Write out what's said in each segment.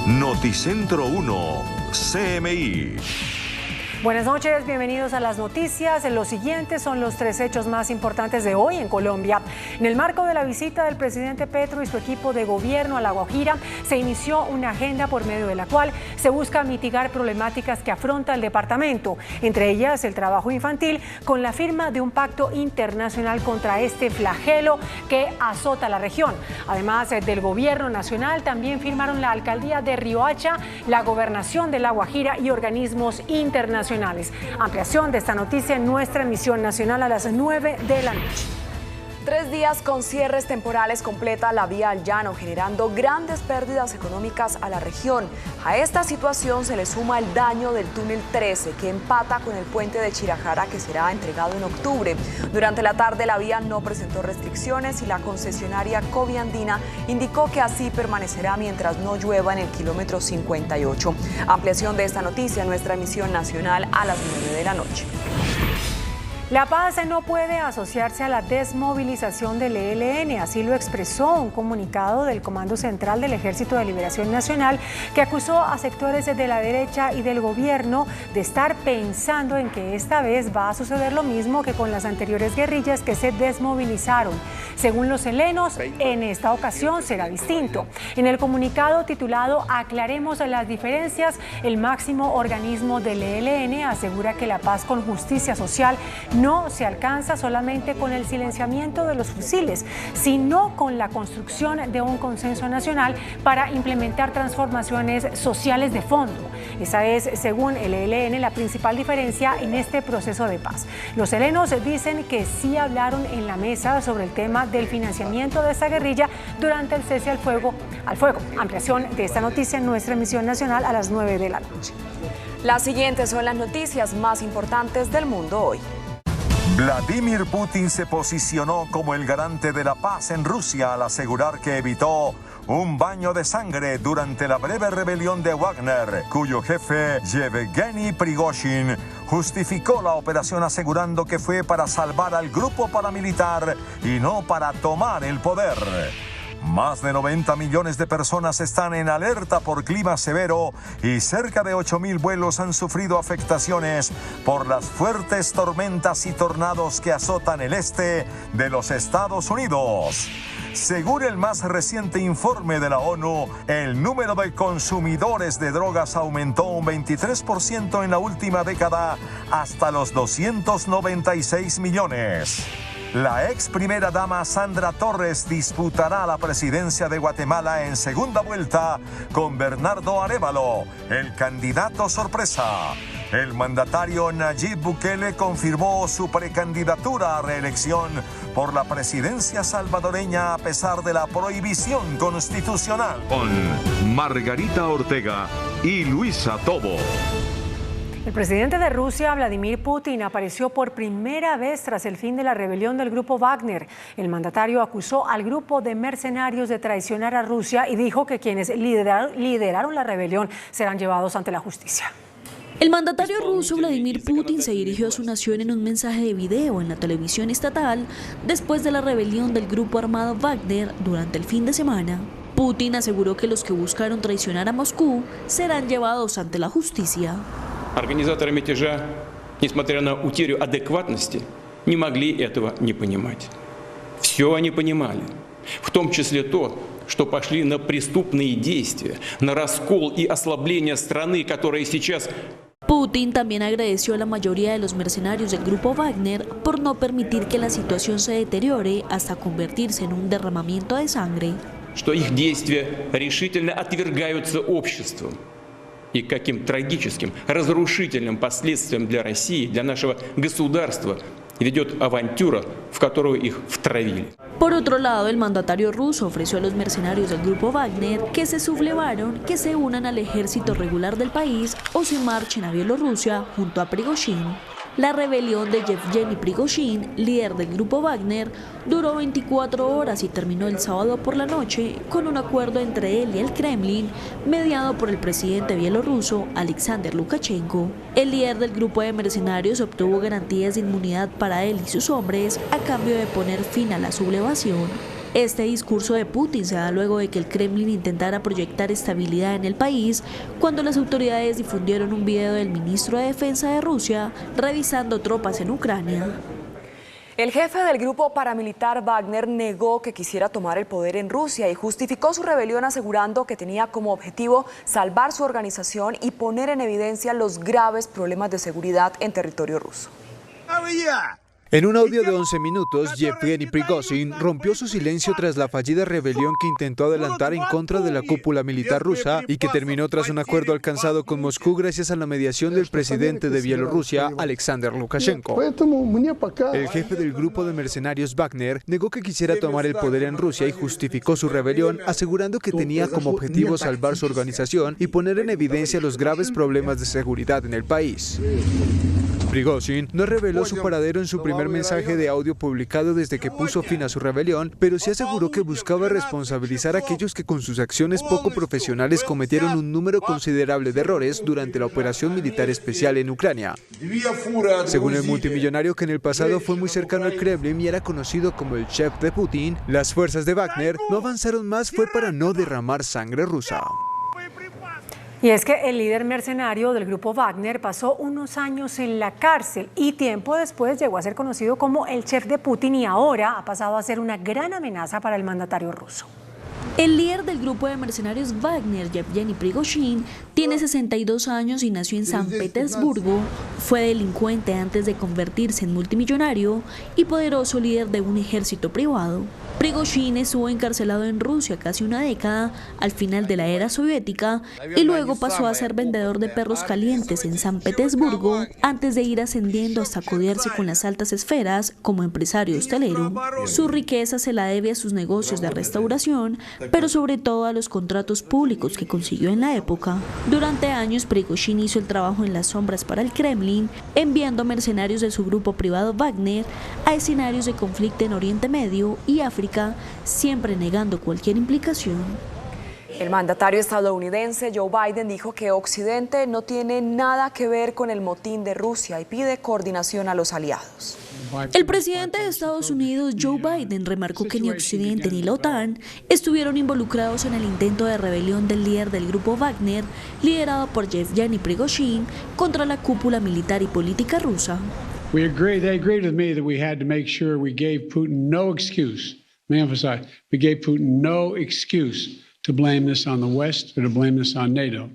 Noticentro 1, CMI. Buenas noches, bienvenidos a las noticias. Los siguientes son los tres hechos más importantes de hoy en Colombia. En el marco de la visita del presidente Petro y su equipo de gobierno a La Guajira, se inició una agenda por medio de la cual se busca mitigar problemáticas que afronta el departamento, entre ellas el trabajo infantil, con la firma de un pacto internacional contra este flagelo que azota la región. Además del gobierno nacional, también firmaron la alcaldía de Riohacha, la gobernación de La Guajira y organismos internacionales. Ampliación de esta noticia en nuestra emisión nacional a las 9 de la noche. 3 días con cierres temporales completa la vía al llano, generando grandes pérdidas económicas a la región. A esta situación se le suma el daño del túnel 13, que empata con el puente de Chirajara, que será entregado en octubre. Durante la tarde la vía no presentó restricciones y la concesionaria Coviandina indicó que así permanecerá mientras no llueva en el kilómetro 58. Ampliación de esta noticia en nuestra emisión nacional a las 9 de la noche. La paz no puede asociarse a la desmovilización del ELN, así lo expresó un comunicado del Comando Central del Ejército de Liberación Nacional, que acusó a sectores de la derecha y del gobierno de estar pensando en que esta vez va a suceder lo mismo que con las anteriores guerrillas que se desmovilizaron. Según los helenos, en esta ocasión será distinto. En el comunicado titulado "Aclaremos las diferencias", el máximo organismo del ELN asegura que la paz con justicia social no se alcanza solamente con el silenciamiento de los fusiles, sino con la construcción de un consenso nacional para implementar transformaciones sociales de fondo. Esa es, según el ELN, la principal diferencia en este proceso de paz. Los helenos dicen que sí hablaron en la mesa sobre el tema del financiamiento de esta guerrilla durante el cese al fuego. Ampliación de esta noticia en nuestra emisión nacional a las 9 de la noche. Las siguientes son las noticias más importantes del mundo hoy. Vladimir Putin se posicionó como el garante de la paz en Rusia al asegurar que evitó un baño de sangre durante la breve rebelión de Wagner, cuyo jefe, Yevgeny Prigozhin, justificó la operación asegurando que fue para salvar al grupo paramilitar y no para tomar el poder. Más de 90 millones de personas están en alerta por clima severo y cerca de 8.000 vuelos han sufrido afectaciones por las fuertes tormentas y tornados que azotan el este de los Estados Unidos. Según el más reciente informe de la ONU, el número de consumidores de drogas aumentó un 23% en la última década hasta los 296 millones. La ex primera dama Sandra Torres disputará la presidencia de Guatemala en segunda vuelta con Bernardo Arévalo, el candidato sorpresa. El mandatario Nayib Bukele confirmó su precandidatura a reelección por la presidencia salvadoreña a pesar de la prohibición constitucional. Con Margarita Ortega y Luisa Tobo. El presidente de Rusia, Vladimir Putin, apareció por primera vez tras el fin de la rebelión del grupo Wagner. El mandatario acusó al grupo de mercenarios de traicionar a Rusia y dijo que quienes lideraron la rebelión serán llevados ante la justicia. El mandatario ruso Vladimir Putin se dirigió a su nación en un mensaje de video en la televisión estatal después de la rebelión del grupo armado Wagner durante el fin de semana. Putin aseguró que los que buscaron traicionar a Moscú serán llevados ante la justicia. Организаторы мятежа, несмотря на утерю адекватности, не могли этого не понимать. Все они понимали, в том числе то, что пошли на преступные действия, на раскол и ослабление страны, которая сейчас... Putin también agradeció a la mayoría de los mercenarios del grupo Wagner por no permitir que la situación se deteriore hasta convertirse en un derramamiento de sangre. Что их действия решительно отвергаются обществом. И каким трагическим, разрушительным последствиям для России, для нашего государства ведет авантюра, в которую их втравили. Por otro lado, el mandatario ruso ofreció a los mercenarios del grupo Wagner que se sublevaron que se unan al ejército regular del país o se marchen a Bielorrusia junto a Prigozhin. La rebelión de Yevgeny Prigozhin, líder del grupo Wagner, duró 24 horas y terminó el sábado por la noche con un acuerdo entre él y el Kremlin, mediado por el presidente bielorruso Alexander Lukashenko. El líder del grupo de mercenarios obtuvo garantías de inmunidad para él y sus hombres a cambio de poner fin a la sublevación. Este discurso de Putin se da luego de que el Kremlin intentara proyectar estabilidad en el país cuando las autoridades difundieron un video del ministro de Defensa de Rusia revisando tropas en Ucrania. El jefe del grupo paramilitar Wagner negó que quisiera tomar el poder en Rusia y justificó su rebelión asegurando que tenía como objetivo salvar su organización y poner en evidencia los graves problemas de seguridad en territorio ruso. En un audio de 11 minutos, Yevgeny Prigozhin rompió su silencio tras la fallida rebelión que intentó adelantar en contra de la cúpula militar rusa y que terminó tras un acuerdo alcanzado con Moscú gracias a la mediación del presidente de Bielorrusia, Alexander Lukashenko. El jefe del grupo de mercenarios Wagner negó que quisiera tomar el poder en Rusia y justificó su rebelión, asegurando que tenía como objetivo salvar su organización y poner en evidencia los graves problemas de seguridad en el país. Prigozhin no reveló su paradero en su primer mensaje de audio publicado desde que puso fin a su rebelión, pero sí aseguró que buscaba responsabilizar a aquellos que con sus acciones poco profesionales cometieron un número considerable de errores durante la operación militar especial en Ucrania. Según el multimillonario, que en el pasado fue muy cercano al Kremlin y era conocido como el chef de Putin, las fuerzas de Wagner no avanzaron más fue para no derramar sangre rusa. Y es que el líder mercenario del grupo Wagner pasó unos años en la cárcel y tiempo después llegó a ser conocido como el chef de Putin y ahora ha pasado a ser una gran amenaza para el mandatario ruso. El líder del grupo de mercenarios Wagner, Yevgeny Prigozhin, tiene 62 años y nació en San Petersburgo. Fue delincuente antes de convertirse en multimillonario y poderoso líder de un ejército privado. Prigozhin estuvo encarcelado en Rusia casi una década al final de la era soviética y luego pasó a ser vendedor de perros calientes en San Petersburgo antes de ir ascendiendo hasta codearse con las altas esferas como empresario hostelero. Su riqueza se la debe a sus negocios de restauración, pero sobre todo a los contratos públicos que consiguió en la época. Durante años, Prigozhin hizo el trabajo en las sombras para el Kremlin, enviando mercenarios de su grupo privado Wagner a escenarios de conflicto en Oriente Medio y África, siempre negando cualquier implicación. El mandatario estadounidense Joe Biden dijo que Occidente no tiene nada que ver con el motín de Rusia y pide coordinación a los aliados. El presidente de Estados Unidos, Joe Biden, remarcó que ni Occidente ni la OTAN estuvieron involucrados en el intento de rebelión del líder del grupo Wagner, liderado por Yevgeny Prigozhin, contra la cúpula militar y política rusa. They agreed with me that we had to make sure we gave Putin no excuse. Let me emphasize, we gave Putin no excuse to blame this on the West or to blame this on NATO.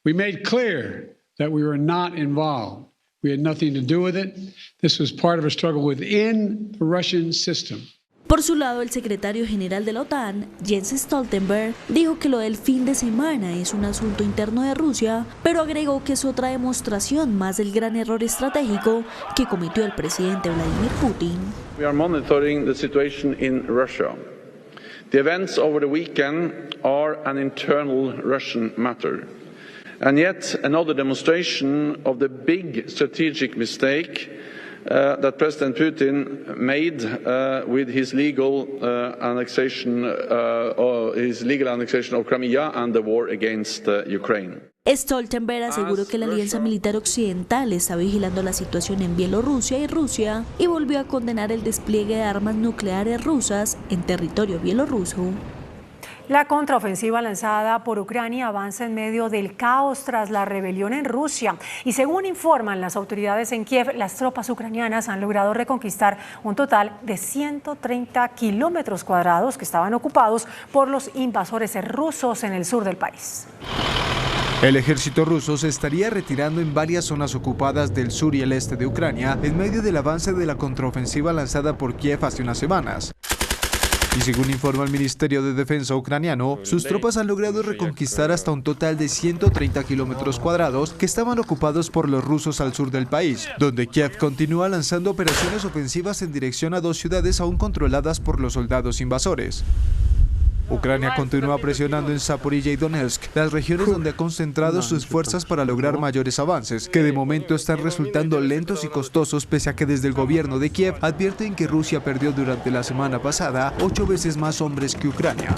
We made clear that we were not involved. We had nothing to do with it. This was part of a struggle within the Russian system. Por su lado, el secretario general de la OTAN, Jens Stoltenberg, dijo que lo del fin de semana es un asunto interno de Rusia, pero agregó que es otra demostración más del gran error estratégico que cometió el presidente Vladimir Putin. We are monitoring the situation in Russia. The events over the weekend are an internal Russian matter. And yet another demonstration of the big strategic mistake that President Putin made with his legal annexation of Crimea and the war against Ukraine. Stoltenberg aseguró que la alianza militar occidental está vigilando la situación en Bielorrusia y Rusia y volvió a condenar el despliegue de armas nucleares rusas en territorio bielorruso. La contraofensiva lanzada por Ucrania avanza en medio del caos tras la rebelión en Rusia. Y según informan las autoridades en Kiev, las tropas ucranianas han logrado reconquistar un total de 130 kilómetros cuadrados que estaban ocupados por los invasores rusos en el sur del país. El ejército ruso se estaría retirando en varias zonas ocupadas del sur y el este de Ucrania en medio del avance de la contraofensiva lanzada por Kiev hace unas semanas. Y según informa el Ministerio de Defensa ucraniano, sus tropas han logrado reconquistar hasta un total de 130 kilómetros cuadrados que estaban ocupados por los rusos al sur del país, donde Kiev continúa lanzando operaciones ofensivas en dirección a dos ciudades aún controladas por los soldados invasores. Ucrania continúa presionando en Zaporilla y Donetsk, las regiones donde ha concentrado sus fuerzas para lograr mayores avances, que de momento están resultando lentos y costosos pese a que desde el gobierno de Kiev advierten que Rusia perdió durante la semana pasada 8 veces más hombres que Ucrania.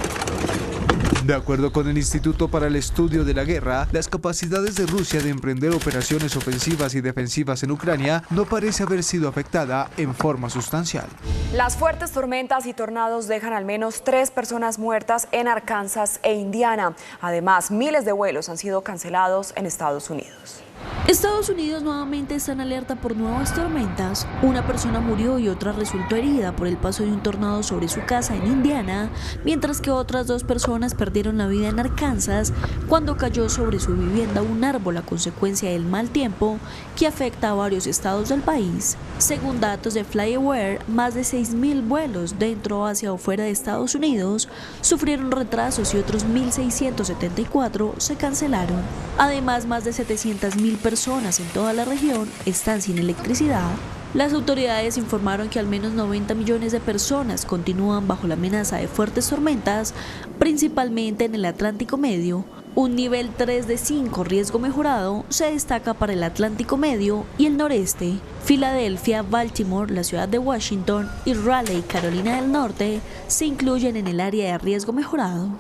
De acuerdo con el Instituto para el Estudio de la Guerra, las capacidades de Rusia de emprender operaciones ofensivas y defensivas en Ucrania no parece haber sido afectada en forma sustancial. Las fuertes tormentas y tornados dejan al menos 3 personas muertas en Arkansas e Indiana. Además, miles de vuelos han sido cancelados en Estados Unidos. Estados Unidos nuevamente está en alerta por nuevas tormentas. Una persona murió y otra resultó herida por el paso de un tornado sobre su casa en Indiana, mientras que otras 2 personas perdieron la vida en Arkansas cuando cayó sobre su vivienda un árbol a consecuencia del mal tiempo que afecta a varios estados del país. Según datos de FlyAware, más de 6.000 vuelos dentro, hacia o fuera de Estados Unidos sufrieron retrasos y otros 1.674 se cancelaron. Además, más de 700.000 personas en toda la región están sin electricidad. Las autoridades informaron que al menos 90 millones de personas continúan bajo la amenaza de fuertes tormentas, principalmente en el Atlántico Medio. Un nivel 3 de 5, riesgo mejorado, se destaca para el Atlántico Medio y el noreste. Filadelfia, Baltimore, la ciudad de Washington y Raleigh, Carolina del Norte, se incluyen en el área de riesgo mejorado.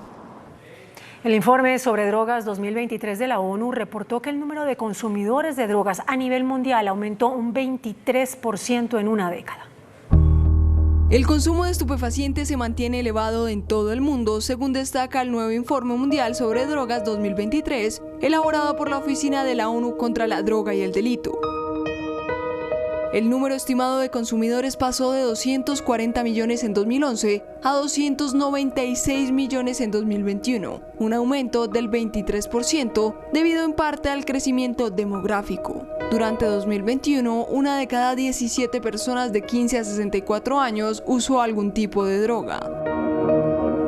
El informe sobre drogas 2023 de la ONU reportó que el número de consumidores de drogas a nivel mundial aumentó un 23% en una década. El consumo de estupefacientes se mantiene elevado en todo el mundo, según destaca el nuevo Informe Mundial sobre Drogas 2023, elaborado por la Oficina de la ONU contra la Droga y el Delito. El número estimado de consumidores pasó de 240 millones en 2011 a 296 millones en 2021, un aumento del 23% debido en parte al crecimiento demográfico. Durante 2021, una de cada 17 personas de 15 a 64 años usó algún tipo de droga.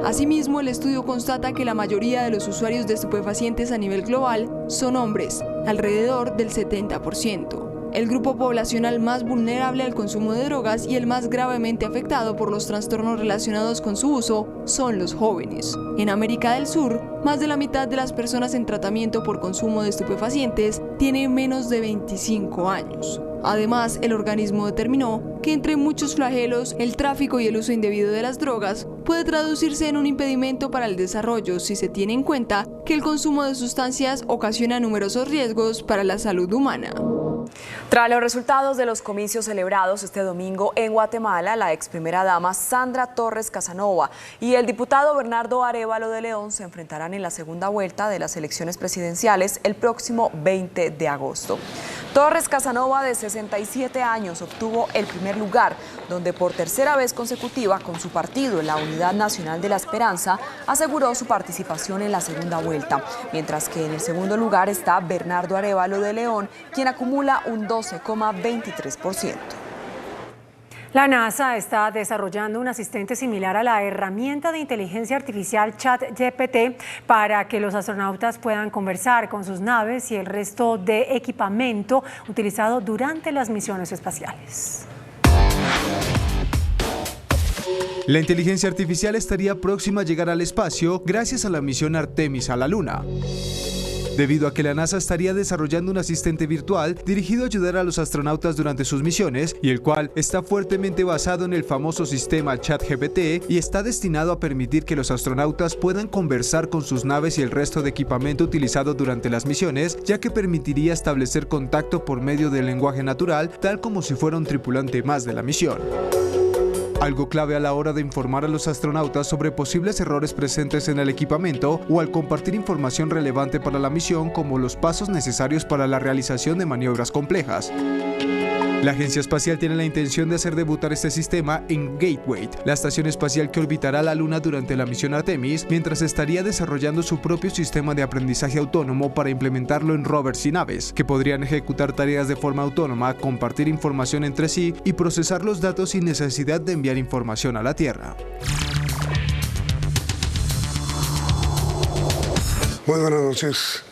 Asimismo, el estudio constata que la mayoría de los usuarios de estupefacientes a nivel global son hombres, alrededor del 70%. El grupo poblacional más vulnerable al consumo de drogas y el más gravemente afectado por los trastornos relacionados con su uso son los jóvenes. En América del Sur, más de la mitad de las personas en tratamiento por consumo de estupefacientes tienen menos de 25 años. Además, el organismo determinó que entre muchos flagelos, el tráfico y el uso indebido de las drogas puede traducirse en un impedimento para el desarrollo si se tiene en cuenta que el consumo de sustancias ocasiona numerosos riesgos para la salud humana. Tras los resultados de los comicios celebrados este domingo en Guatemala, la ex primera dama Sandra Torres Casanova y el diputado Bernardo Arévalo de León se enfrentarán en la segunda vuelta de las elecciones presidenciales el próximo 20 de agosto. Torres Casanova, de 67 años, obtuvo el primer lugar, donde por tercera vez consecutiva con su partido, la Unidad Nacional de la Esperanza, aseguró su participación en la segunda vuelta, mientras que en el segundo lugar está Bernardo Arévalo de León, quien acumula un 12,23%. La NASA está desarrollando un asistente similar a la herramienta de inteligencia artificial ChatGPT para que los astronautas puedan conversar con sus naves y el resto de equipamiento utilizado durante las misiones espaciales. La inteligencia artificial estaría próxima a llegar al espacio gracias a la misión Artemis a la Luna, debido a que la NASA estaría desarrollando un asistente virtual dirigido a ayudar a los astronautas durante sus misiones y el cual está fuertemente basado en el famoso sistema ChatGPT y está destinado a permitir que los astronautas puedan conversar con sus naves y el resto de equipamiento utilizado durante las misiones, ya que permitiría establecer contacto por medio del lenguaje natural, tal como si fuera un tripulante más de la misión. Algo clave a la hora de informar a los astronautas sobre posibles errores presentes en el equipamiento o al compartir información relevante para la misión, como los pasos necesarios para la realización de maniobras complejas. La Agencia Espacial tiene la intención de hacer debutar este sistema en Gateway, la estación espacial que orbitará la Luna durante la misión Artemis, mientras estaría desarrollando su propio sistema de aprendizaje autónomo para implementarlo en rovers y naves, que podrían ejecutar tareas de forma autónoma, compartir información entre sí y procesar los datos sin necesidad de enviar información a la Tierra. Muy buenas noches.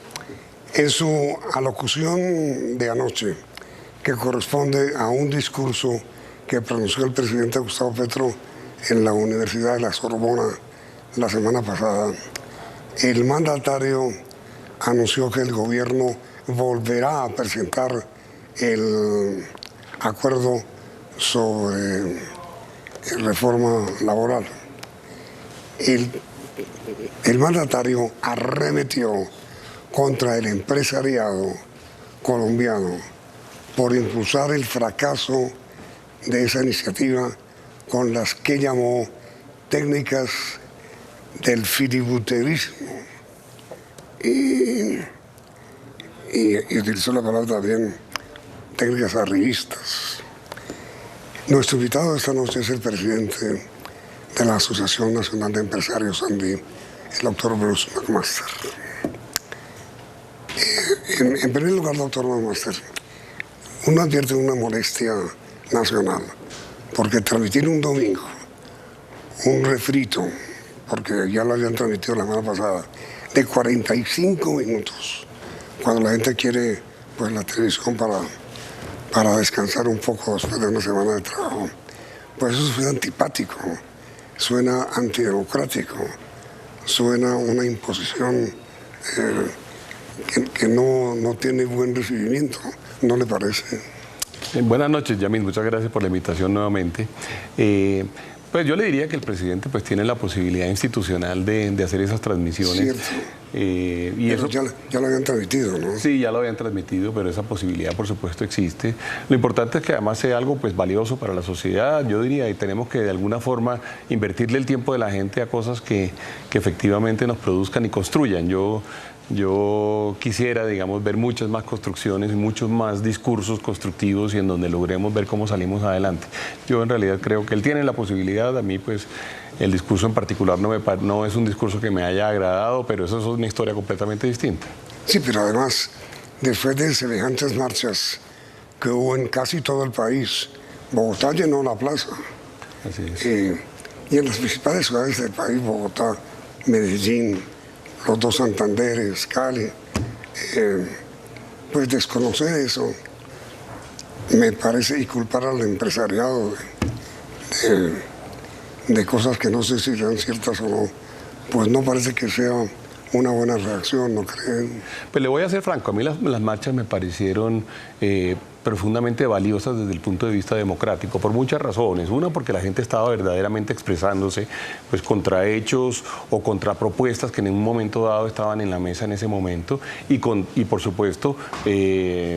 En su alocución de anoche, que corresponde a un discurso que pronunció el presidente Gustavo Petro en la Universidad de la Sorbona la semana pasada, el mandatario anunció que el gobierno volverá a presentar el acuerdo sobre reforma laboral. El el mandatario arremetió contra el empresariado colombiano por impulsar el fracaso de esa iniciativa con las que llamó técnicas del filibusterismo y utilizó la palabra también técnicas arribistas. Nuestro invitado esta noche es el presidente de la Asociación Nacional de Empresarios ANDI, el doctor Bruce McMaster. En primer lugar, doctor McMaster, uno advierte una molestia nacional, porque transmitir un domingo un refrito, porque ya lo habían transmitido la semana pasada, de 45 minutos, cuando la gente quiere pues la televisión para descansar un poco después de una semana de trabajo, pues eso suena antipático, suena antidemocrático, suena una imposición que no tiene buen recibimiento, ¿no le parece? Buenas noches, Yamil, muchas gracias por la invitación nuevamente. Pues yo le diría que el presidente pues tiene la posibilidad institucional de hacer esas transmisiones. Y pero eso ya lo habían transmitido, ¿no? Sí, ya lo habían transmitido, pero esa posibilidad por supuesto existe. Lo importante es que además sea algo pues valioso para la sociedad, yo diría, y tenemos que de alguna forma invertirle el tiempo de la gente a cosas que efectivamente nos produzcan y construyan. Yo quisiera, digamos, ver muchas más construcciones y muchos más discursos constructivos y en donde logremos ver cómo salimos adelante. Yo en realidad creo que él tiene la posibilidad, a mí pues el discurso en particular no es un discurso que me haya agradado, pero eso es una historia completamente distinta. Sí, pero además, después de semejantes marchas que hubo en casi todo el país, Bogotá llenó la plaza. Así es. Y en las principales ciudades del país, Bogotá, Medellín, los dos Santanderes, Cali, pues desconocer eso me parece, y culpar al empresariado de cosas que no sé si sean ciertas o no, pues no parece que sea una buena reacción, ¿no creen? Pues le voy a ser franco, a mí las marchas me parecieron profundamente valiosas desde el punto de vista democrático, por muchas razones. Una, porque la gente estaba verdaderamente expresándose pues, contra hechos o contra propuestas que en un momento dado estaban en la mesa en ese momento y por supuesto,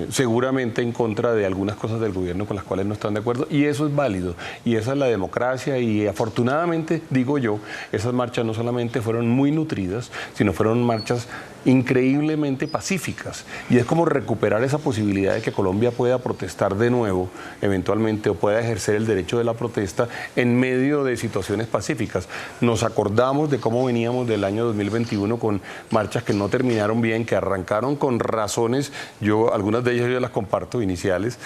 seguramente en contra de algunas cosas del gobierno con las cuales no están de acuerdo, y eso es válido, y esa es la democracia, y afortunadamente, digo yo, esas marchas no solamente fueron muy nutridas, sino fueron marchas increíblemente pacíficas, y es como recuperar esa posibilidad de que Colombia pueda protestar de nuevo, eventualmente, o pueda ejercer el derecho de la protesta en medio de situaciones pacíficas. Nos acordamos de cómo veníamos del año 2021 con marchas que no terminaron bien, que arrancaron con razones, algunas de ellas yo las comparto, iniciales,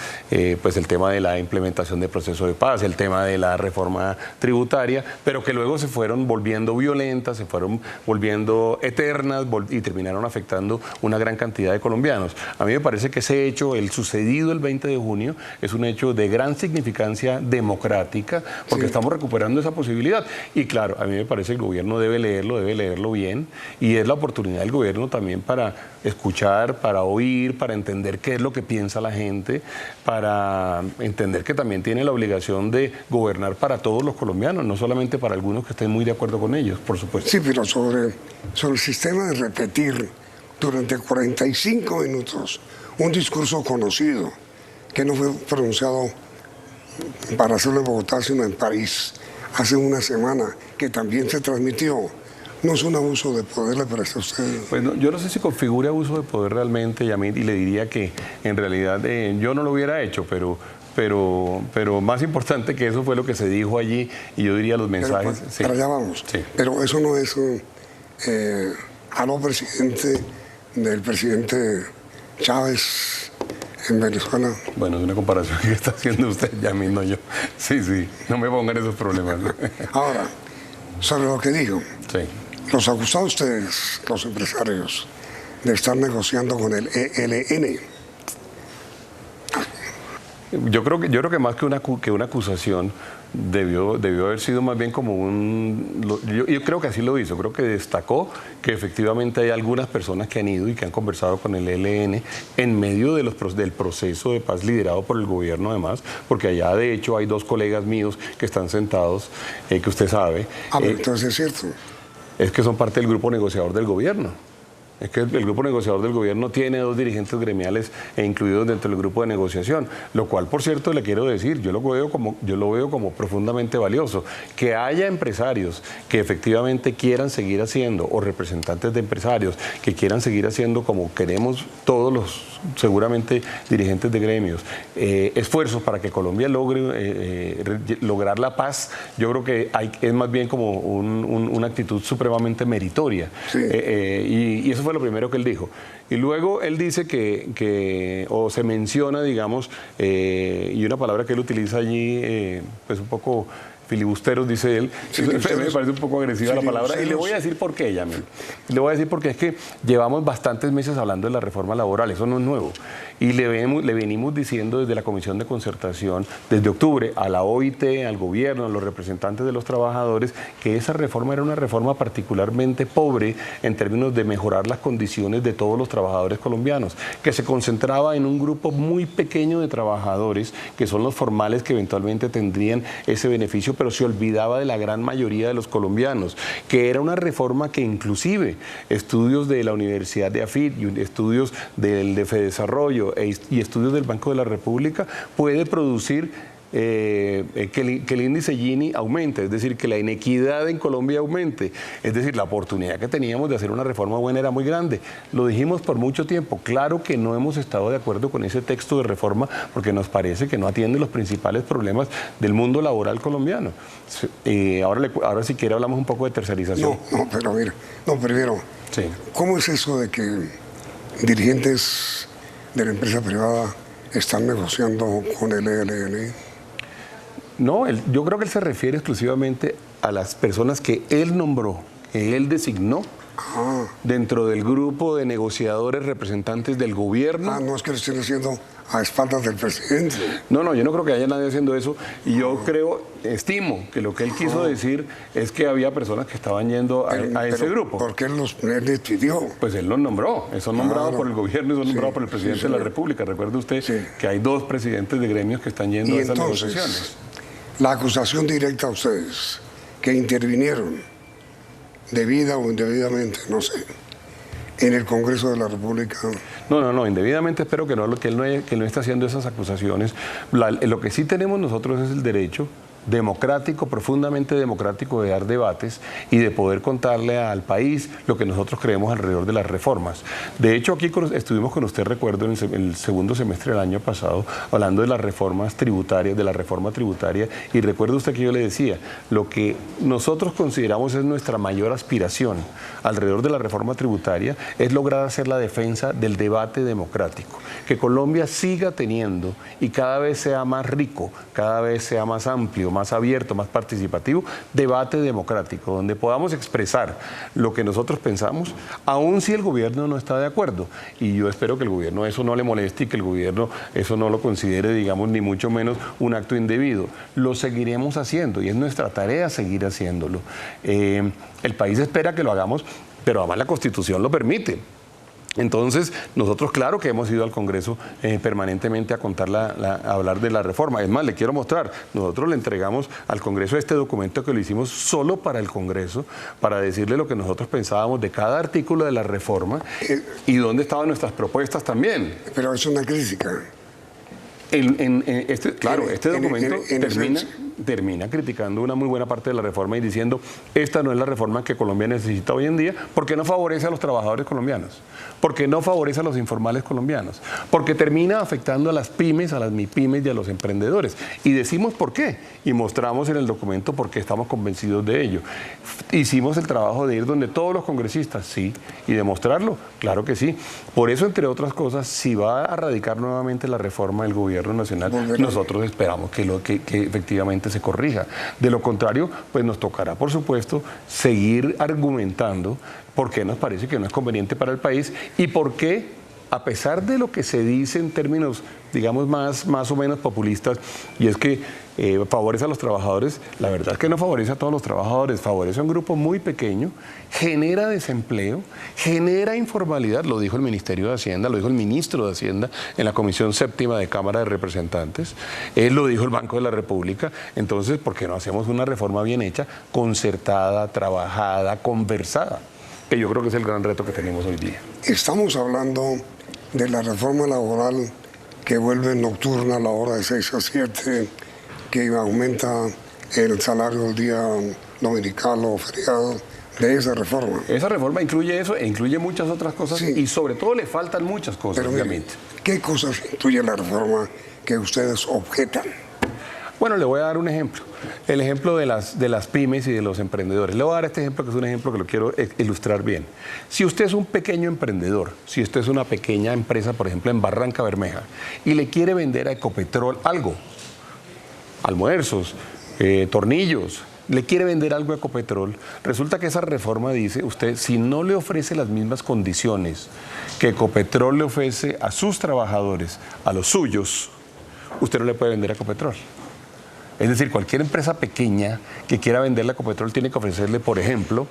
pues el tema de la implementación del proceso de paz, el tema de la reforma tributaria, pero que luego se fueron volviendo violentas, se fueron volviendo eternas y terminaron afectando una gran cantidad de colombianos. A mí me parece que ese hecho, el sucedido el 20 de junio, es un hecho de gran significancia democrática, porque estamos recuperando esa posibilidad. Y claro, a mí me parece que el gobierno debe leerlo bien, y es la oportunidad del gobierno también para escuchar, para oír, para entender qué es lo que piensa la gente, para entender que también tiene la obligación de gobernar para todos los colombianos, no solamente para algunos que estén muy de acuerdo con ellos, por supuesto. Sí, pero sobre el sistema de repetir durante 45 minutos un discurso conocido que no fue pronunciado para hacerlo en Bogotá, sino en París hace una semana, que también se transmitió. ¿No es un abuso de poder, le parece a usted? Pues no, yo no sé si configura abuso de poder realmente, Yamil, y le diría que en realidad yo no lo hubiera hecho, pero más importante que eso fue lo que se dijo allí, y yo diría los mensajes. Pero, para allá vamos. Sí. Pero eso no es algo presidente del presidente Chávez en Venezuela. Bueno, es una comparación que está haciendo usted, Yamil, no yo. Sí, no me pongan esos problemas. Ahora, sobre lo que digo. Sí. Los acusados ustedes, los empresarios, de estar negociando con el ELN. Yo creo que más que una acusación debió haber sido más bien como yo creo que así lo hizo, creo que destacó que efectivamente hay algunas personas que han ido y que han conversado con el ELN en medio del proceso de paz liderado por el gobierno, además, porque allá de hecho hay dos colegas míos que están sentados, que usted sabe. Pero entonces es cierto. es que son parte del grupo negociador del gobierno. Es que el grupo negociador del gobierno tiene 2 dirigentes gremiales incluidos dentro del grupo de negociación, lo cual, por cierto, le quiero decir, yo lo veo como profundamente valioso, que haya empresarios que efectivamente quieran seguir haciendo, o representantes de empresarios que quieran seguir haciendo, como queremos todos los seguramente dirigentes de gremios, esfuerzos para que Colombia logre lograr la paz. Yo creo que es más bien como una actitud supremamente meritoria. Sí. Y eso fue lo primero que él dijo. Y luego él dice o se menciona, digamos, y una palabra que él utiliza allí, pues un poco filibusteros, dice él. Me parece un poco agresiva la palabra. Y le voy a decir por qué, Yamil. Le voy a decir porque es que llevamos bastantes meses hablando de la reforma laboral, eso no es nuevo. Y le venimos diciendo desde la Comisión de Concertación, desde octubre, a la OIT, al gobierno, a los representantes de los trabajadores, que esa reforma era una reforma particularmente pobre en términos de mejorar las condiciones de todos los trabajadores colombianos, que se concentraba en un grupo muy pequeño de trabajadores, que son los formales que eventualmente tendrían ese beneficio, pero se olvidaba de la gran mayoría de los colombianos, que era una reforma que inclusive estudios de la Universidad de AFIT y estudios del de Fedesarrollo y estudios del Banco de la República puede producir que el índice Gini aumente, es decir, que la inequidad en Colombia aumente, es decir, la oportunidad que teníamos de hacer una reforma buena era muy grande. Lo dijimos por mucho tiempo. Claro que no hemos estado de acuerdo con ese texto de reforma porque nos parece que no atiende los principales problemas del mundo laboral colombiano. Ahora si quiere hablamos un poco de tercerización. Pero mira, primero, sí. ¿Cómo es eso de que dirigentes de la empresa privada están negociando con el ELN? No, yo creo que él se refiere exclusivamente a las personas que él nombró, que él designó dentro del grupo de negociadores representantes del gobierno. No es que lo estén haciendo a espaldas del presidente. No, yo no creo que haya nadie haciendo eso. Y yo estimo que lo que él quiso decir es que había personas que estaban yendo a ese grupo. ¿Por qué él les pidió? Pues él los nombró. Son nombrados por el gobierno y son nombrados por el presidente de la República. Recuerde usted que hay 2 presidentes de gremios que están yendo a esas negociaciones. La acusación directa a ustedes, que intervinieron debida o indebidamente, no sé, en el Congreso de la República. No, indebidamente espero que él no esté haciendo esas acusaciones. Lo que sí tenemos nosotros es el derecho democrático, profundamente democrático, de dar debates y de poder contarle al país lo que nosotros creemos alrededor de las reformas. De hecho, aquí estuvimos con usted, recuerdo, en el segundo semestre del año pasado, hablando de las reformas tributarias, de la reforma tributaria, y recuerda usted que yo le decía, lo que nosotros consideramos es nuestra mayor aspiración alrededor de la reforma tributaria, es lograr hacer la defensa del debate democrático, que Colombia siga teniendo y cada vez sea más rico, cada vez sea más amplio, más abierto, más participativo, debate democrático, donde podamos expresar lo que nosotros pensamos, aun si el gobierno no está de acuerdo. Y yo espero que el gobierno eso no le moleste y que el gobierno eso no lo considere, digamos, ni mucho menos un acto indebido. Lo seguiremos haciendo y es nuestra tarea seguir haciéndolo. El país espera que lo hagamos, pero además la Constitución lo permite. Entonces, nosotros claro que hemos ido al Congreso permanentemente a a hablar de la reforma. Es más, le quiero mostrar, nosotros le entregamos al Congreso este documento que lo hicimos solo para el Congreso, para decirle lo que nosotros pensábamos de cada artículo de la reforma y dónde estaban nuestras propuestas también. Pero es una crítica. Este documento termina criticando una muy buena parte de la reforma y diciendo esta no es la reforma que Colombia necesita hoy en día porque no favorece a los trabajadores colombianos, porque no favorece a los informales colombianos, porque termina afectando a las pymes, a las MIPYMES y a los emprendedores. Y decimos por qué y mostramos en el documento por qué estamos convencidos de ello. Hicimos el trabajo de ir donde todos los congresistas, sí, y demostrarlo, claro que sí. Por eso, entre otras cosas, si va a radicar nuevamente la reforma del gobierno nacional, nosotros esperamos que efectivamente se corrija. De lo contrario, pues nos tocará, por supuesto, seguir argumentando por qué nos parece que no es conveniente para el país y por qué a pesar de lo que se dice en términos, digamos, más o menos populistas, y es que favorece a los trabajadores, la verdad es que no favorece a todos los trabajadores, favorece a un grupo muy pequeño, genera desempleo, genera informalidad, lo dijo el Ministerio de Hacienda, lo dijo el ministro de Hacienda en la Comisión Séptima de Cámara de Representantes, lo dijo el Banco de la República. Entonces, ¿por qué no hacemos una reforma bien hecha, concertada, trabajada, conversada? Que yo creo que es el gran reto que tenemos hoy día. Estamos hablando de la reforma laboral que vuelve nocturna a la hora de 6 a 7, que aumenta el salario del día dominical o feriado, de esa reforma. Esa reforma incluye eso e incluye muchas otras cosas, sí, y sobre todo le faltan muchas cosas. Pero mire, ¿qué cosas incluye la reforma que ustedes objetan? Bueno, le voy a dar un ejemplo. El ejemplo de las pymes y de los emprendedores. Le voy a dar este ejemplo que es un ejemplo que lo quiero ilustrar bien. Si usted es un pequeño emprendedor, si usted es una pequeña empresa, por ejemplo, en Barranca Bermeja, y le quiere vender a Ecopetrol algo, almuerzos, tornillos, le quiere vender algo a Ecopetrol, resulta que esa reforma dice, usted si no le ofrece las mismas condiciones que Ecopetrol le ofrece a sus trabajadores, a los suyos, usted no le puede vender a Ecopetrol. Es decir, cualquier empresa pequeña que quiera venderle a Ecopetrol tiene que ofrecerle, por ejemplo,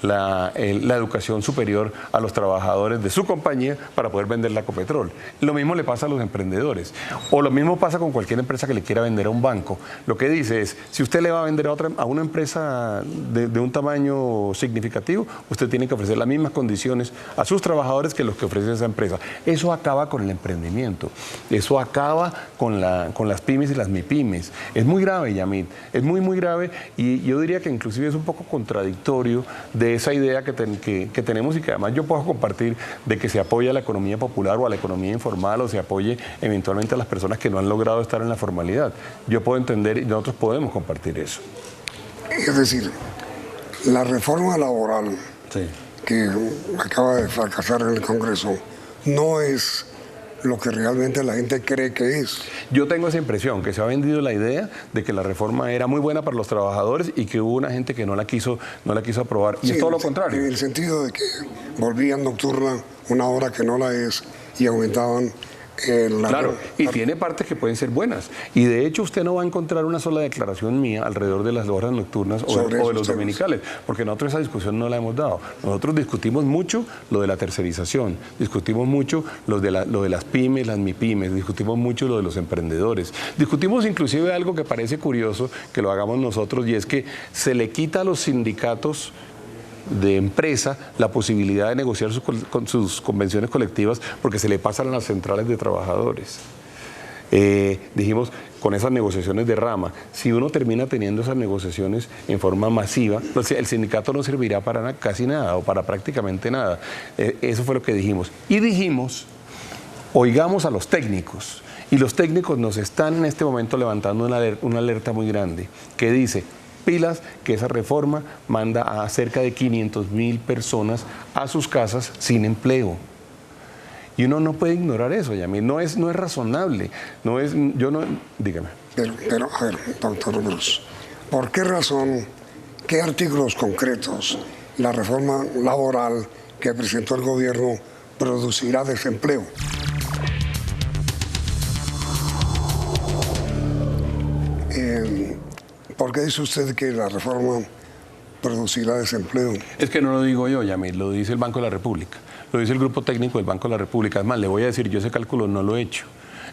la educación superior a los trabajadores de su compañía para poder venderle a Ecopetrol. Lo mismo le pasa a los emprendedores. O lo mismo pasa con cualquier empresa que le quiera vender a un banco. Lo que dice es, si usted le va a vender a una empresa de un tamaño significativo, usted tiene que ofrecer las mismas condiciones a sus trabajadores que los que ofrece esa empresa. Eso acaba con el emprendimiento. Eso acaba con las pymes y las MIPYMES. Es muy grave, Yamit, es muy, muy grave, y yo diría que inclusive es un poco contradictorio de esa idea que tenemos y que además yo puedo compartir de que se apoya a la economía popular o a la economía informal o se apoye eventualmente a las personas que no han logrado estar en la formalidad. Yo puedo entender y nosotros podemos compartir eso. Es decir, la reforma laboral que acaba de fracasar en el Congreso no es lo que realmente la gente cree que es. Yo tengo esa impresión, que se ha vendido la idea de que la reforma era muy buena para los trabajadores y que hubo una gente que no la quiso aprobar. Y es todo lo contrario. En el sentido de que volvían nocturna una hora que no la es y aumentaban Claro, y tiene partes que pueden ser buenas. Y de hecho usted no va a encontrar una sola declaración mía alrededor de las horas nocturnas o de los dominicales, porque nosotros esa discusión no la hemos dado. Nosotros discutimos mucho lo de la tercerización, discutimos mucho lo de las pymes, las MIPYMES, discutimos mucho lo de los emprendedores. Discutimos inclusive algo que parece curioso que lo hagamos nosotros, y es que se le quita a los sindicatos de empresa la posibilidad de negociar sus convenciones colectivas porque se le pasan a las centrales de trabajadores. Dijimos, con esas negociaciones de rama, si uno termina teniendo esas negociaciones en forma masiva, el sindicato no servirá para casi nada o para prácticamente nada. Eso fue lo que dijimos. Y dijimos, oigamos a los técnicos. Y los técnicos nos están en este momento levantando una alerta muy grande que dice, pilas, que esa reforma manda a cerca de 500.000 personas a sus casas sin empleo. Y uno no puede ignorar eso, Yamil. No es razonable. Dígame. Pero, a ver, doctor Bruce, ¿por qué razón, qué artículos concretos la reforma laboral que presentó el gobierno producirá desempleo? ¿Por qué dice usted que la reforma producirá desempleo? Es que no lo digo yo, Yamil, lo dice el Banco de la República, lo dice el Grupo Técnico del Banco de la República. Además, le voy a decir, yo ese cálculo no lo he hecho.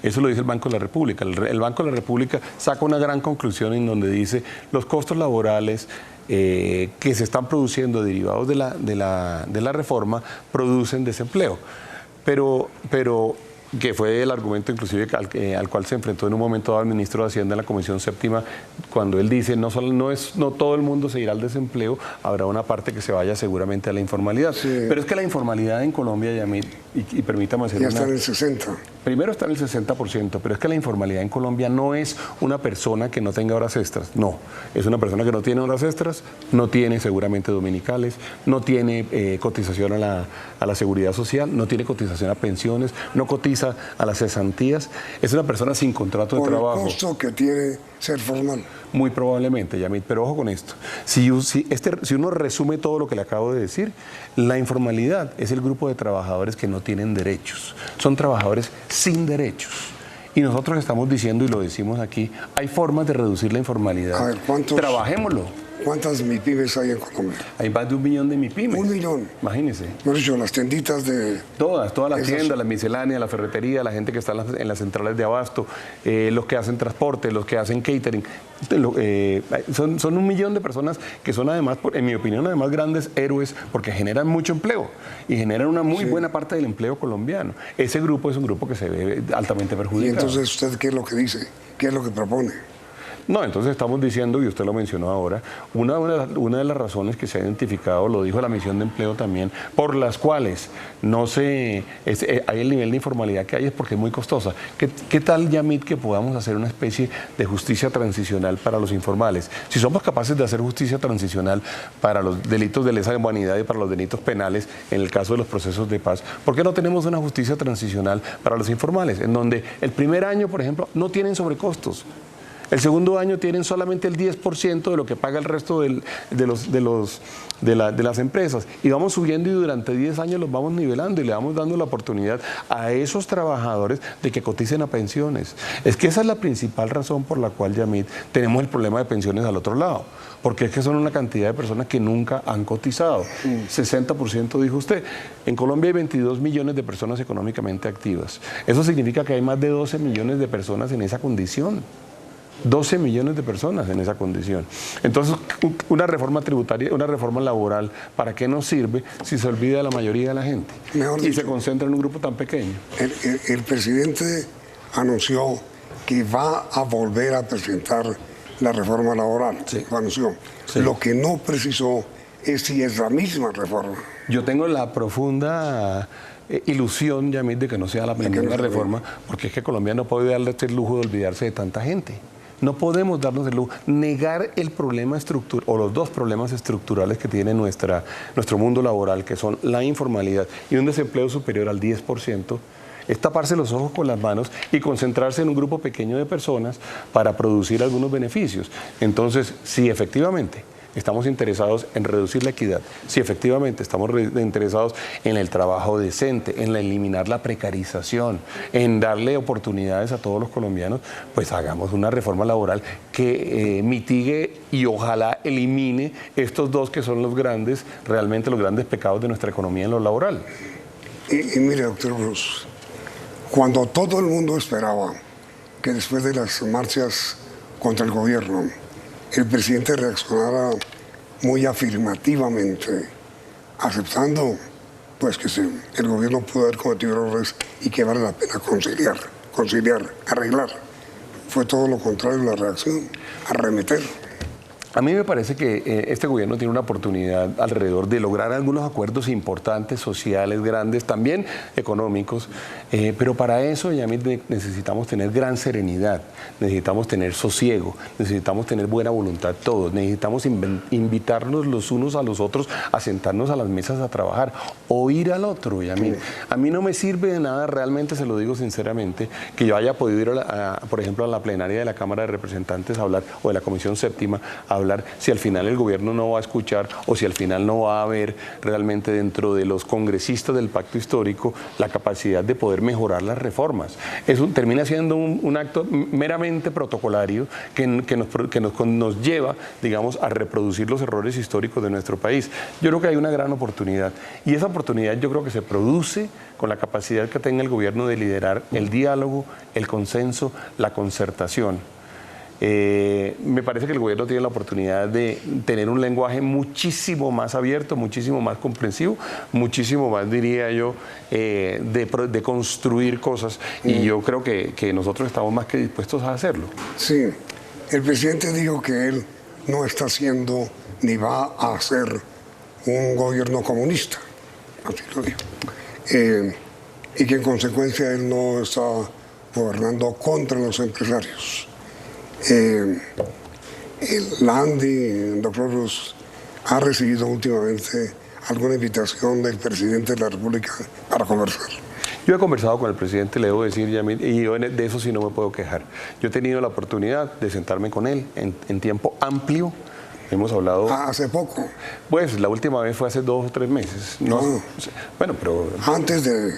Eso lo dice el Banco de la República. El Banco de la República saca una gran conclusión en donde dice los costos laborales que se están produciendo derivados de la reforma producen desempleo. Pero que fue el argumento inclusive al cual se enfrentó en un momento dado el ministro de Hacienda en la Comisión Séptima, cuando él dice, no todo el mundo se irá al desempleo, habrá una parte que se vaya seguramente a la informalidad. Sí. Pero es que la informalidad en Colombia, Yamil, y permítame hacer está en el 60%. Primero está en el 60%, pero es que la informalidad en Colombia no es una persona que no tenga horas extras, no. Es una persona que no tiene horas extras, no tiene seguramente dominicales, no tiene cotización a la seguridad social, no tiene cotización a pensiones, no cotiza a las cesantías, es una persona sin contrato de trabajo. Por el costo que tiene ser formal. Muy probablemente, Yamit, pero ojo con esto. Si uno resume todo lo que le acabo de decir, la informalidad es el grupo de trabajadores que no tienen derechos. Son trabajadores sin derechos. Y nosotros estamos diciendo, y lo decimos aquí, hay formas de reducir la informalidad. A ver, trabajémoslo. ¿Cuántas MIPYMES hay en Colombia? Hay más de 1 millón de MIPYMES. 1 millón. Imagínense. No he dicho, las tienditas de... Todas las tiendas, las misceláneas, la ferretería, la gente que está en las centrales de abasto, los que hacen transporte, los que hacen catering. Son 1 millón de personas que son además, en mi opinión, además grandes héroes porque generan mucho empleo y generan una muy buena parte del empleo colombiano. Ese grupo es un grupo que se ve altamente perjudicado. ¿Y entonces usted qué es lo que dice? ¿Qué es lo que propone? No, entonces estamos diciendo, y usted lo mencionó ahora, una de las razones que se ha identificado, lo dijo la misión de empleo también, por las cuales hay el nivel de informalidad que hay es porque es muy costosa. ¿Qué tal, Yamit, que podamos hacer una especie de justicia transicional para los informales? Si somos capaces de hacer justicia transicional para los delitos de lesa humanidad y para los delitos penales, en el caso de los procesos de paz, ¿por qué no tenemos una justicia transicional para los informales? En donde el primer año, por ejemplo, no tienen sobrecostos. El segundo año tienen solamente el 10% de lo que paga el resto de las empresas. Y vamos subiendo y durante 10 años los vamos nivelando y le vamos dando la oportunidad a esos trabajadores de que coticen a pensiones. Es que esa es la principal razón por la cual, Yamit, tenemos el problema de pensiones al otro lado. Porque es que son una cantidad de personas que nunca han cotizado. 60% dijo usted. En Colombia hay 22 millones de personas económicamente activas. Eso significa que hay más de 12 millones de personas en esa condición. 12 millones de personas en esa condición. Entonces, una reforma tributaria, una reforma laboral, ¿para qué nos sirve si se olvida de la mayoría de la gente y se concentra en un grupo tan pequeño? El presidente anunció que va a volver a presentar la reforma laboral. Sí. Lo anunció. Sí. Lo que no precisó es si es la misma reforma. Yo tengo la profunda ilusión, Yamit, de que no sea la primera reforma, porque es que Colombia no puede darle este lujo de olvidarse de tanta gente. No podemos darnos el lujo, negar el problema estructural, o los dos problemas estructurales que tiene nuestro mundo laboral, que son la informalidad y un desempleo superior al 10%, es taparse los ojos con las manos y concentrarse en un grupo pequeño de personas para producir algunos beneficios. Entonces, si efectivamente estamos interesados en reducir la equidad, si efectivamente estamos interesados en el trabajo decente, en eliminar la precarización, en darle oportunidades a todos los colombianos, pues hagamos una reforma laboral que mitigue y ojalá elimine estos dos que son realmente los grandes pecados de nuestra economía en lo laboral. Y mire, doctor Bruce, cuando todo el mundo esperaba que después de las marchas contra el gobierno, el presidente reaccionara muy afirmativamente, aceptando pues que el gobierno pudo haber cometido errores y que vale la pena conciliar, arreglar. Fue todo lo contrario la reacción, arremeter. A mí me parece que este gobierno tiene una oportunidad alrededor de lograr algunos acuerdos importantes, sociales, grandes, también económicos, pero para eso, Yamit, necesitamos tener gran serenidad, necesitamos tener sosiego, necesitamos tener buena voluntad todos, necesitamos invitarnos los unos a los otros a sentarnos a las mesas a trabajar, oír al otro, Yamit. A mí no me sirve de nada, realmente se lo digo sinceramente, que yo haya podido ir, por ejemplo, a la plenaria de la Cámara de Representantes a hablar, o de la Comisión Séptima, a hablar, si al final el gobierno no va a escuchar o si al final no va a haber realmente dentro de los congresistas del pacto histórico la capacidad de poder mejorar las reformas. Eso termina siendo un acto meramente protocolario que nos lleva, digamos, a reproducir los errores históricos de nuestro país. Yo creo que hay una gran oportunidad y esa oportunidad yo creo que se produce con la capacidad que tenga el gobierno de liderar el diálogo, el consenso, la concertación. Me parece que el gobierno tiene la oportunidad de tener un lenguaje muchísimo más abierto, muchísimo más comprensivo, muchísimo más, diría yo, de construir cosas y yo creo que nosotros estamos más que dispuestos a hacerlo. Sí, el presidente dijo que él no está haciendo ni va a hacer un gobierno comunista, así lo dijo, y que en consecuencia él no está gobernando contra los empresarios. La ANDI, doctor Bruce, ha recibido últimamente alguna invitación del presidente de la República para conversar. Yo he conversado con el presidente, le debo decir, Yamil, y yo de eso sí no me puedo quejar. Yo he tenido la oportunidad de sentarme con él en tiempo amplio. Hemos hablado... ¿Hace poco? Pues la última vez fue hace 2 o 3 meses. No. Bueno, pero... ¿Antes de...?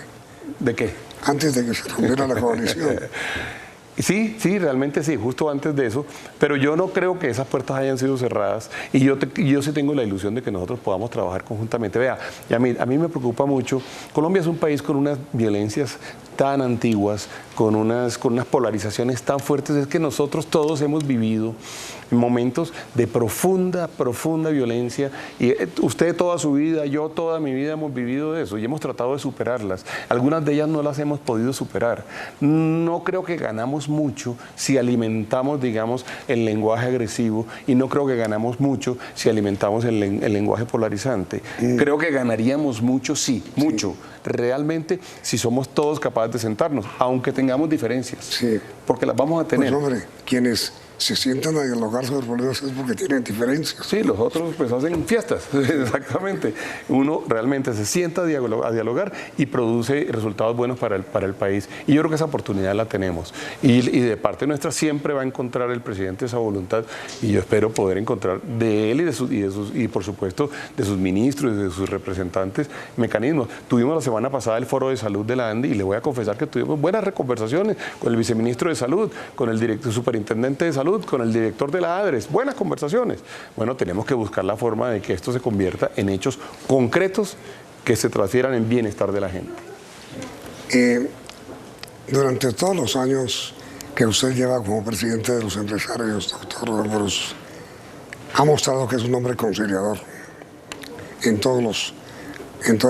¿De qué? Antes de que se rompiera la coalición. Sí, realmente sí, justo antes de eso, pero yo no creo que esas puertas hayan sido cerradas y yo sí tengo la ilusión de que nosotros podamos trabajar conjuntamente. Vea, y a mí me preocupa mucho, Colombia es un país con unas violencias tan antiguas, con unas polarizaciones tan fuertes, es que nosotros todos hemos vivido momentos de profunda violencia y usted toda su vida, yo toda mi vida hemos vivido de eso y hemos tratado de superarlas. Algunas de ellas no las hemos podido superar. No creo que ganamos mucho si alimentamos, digamos, el lenguaje agresivo y no creo que ganamos mucho si alimentamos el lenguaje polarizante. Creo que ganaríamos mucho, sí, mucho, realmente, si somos todos capaces de sentarnos, aunque tengamos diferencias, sí, porque las vamos a tener. Pues hombre, quienes se sientan a dialogar sobre problemas es porque tienen diferencias. Sí, los otros pues hacen fiestas, exactamente. Uno realmente se sienta a dialogar y produce resultados buenos para el país. Y yo creo que esa oportunidad la tenemos. Y de parte nuestra siempre va a encontrar el presidente esa voluntad y yo espero poder encontrar de él y por supuesto de sus ministros y de sus representantes mecanismos. Tuvimos la semana pasada el foro de salud de la ANDI y le voy a confesar que tuvimos buenas conversaciones con el viceministro de salud, con el superintendente de salud, con el director de la ADRES, buenas conversaciones. Bueno, tenemos que buscar la forma de que esto se convierta en hechos concretos que se transfieran en bienestar de la gente. Durante todos los años que usted lleva como presidente de los empresarios, doctor Bruce, ha mostrado que es un hombre conciliador en todas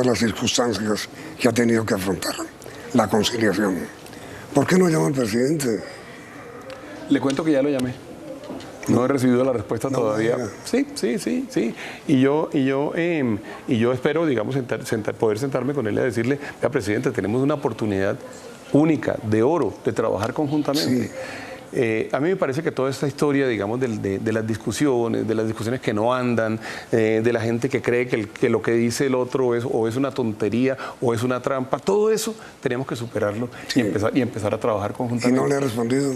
las circunstancias que ha tenido que afrontar la conciliación. ¿Por qué no llama al presidente? Le cuento que ya lo llamé. No he recibido la respuesta todavía. Sí. Y yo espero, digamos, poder sentarme con él y decirle, vea, presidente, tenemos una oportunidad única, de oro, de trabajar conjuntamente. Sí. A mí me parece que toda esta historia, digamos, de las discusiones que no andan, de la gente que cree que lo que dice el otro o es una tontería o es una trampa, todo eso tenemos que superarlo, sí, y empezar a trabajar conjuntamente. ¿Y no le ha respondido?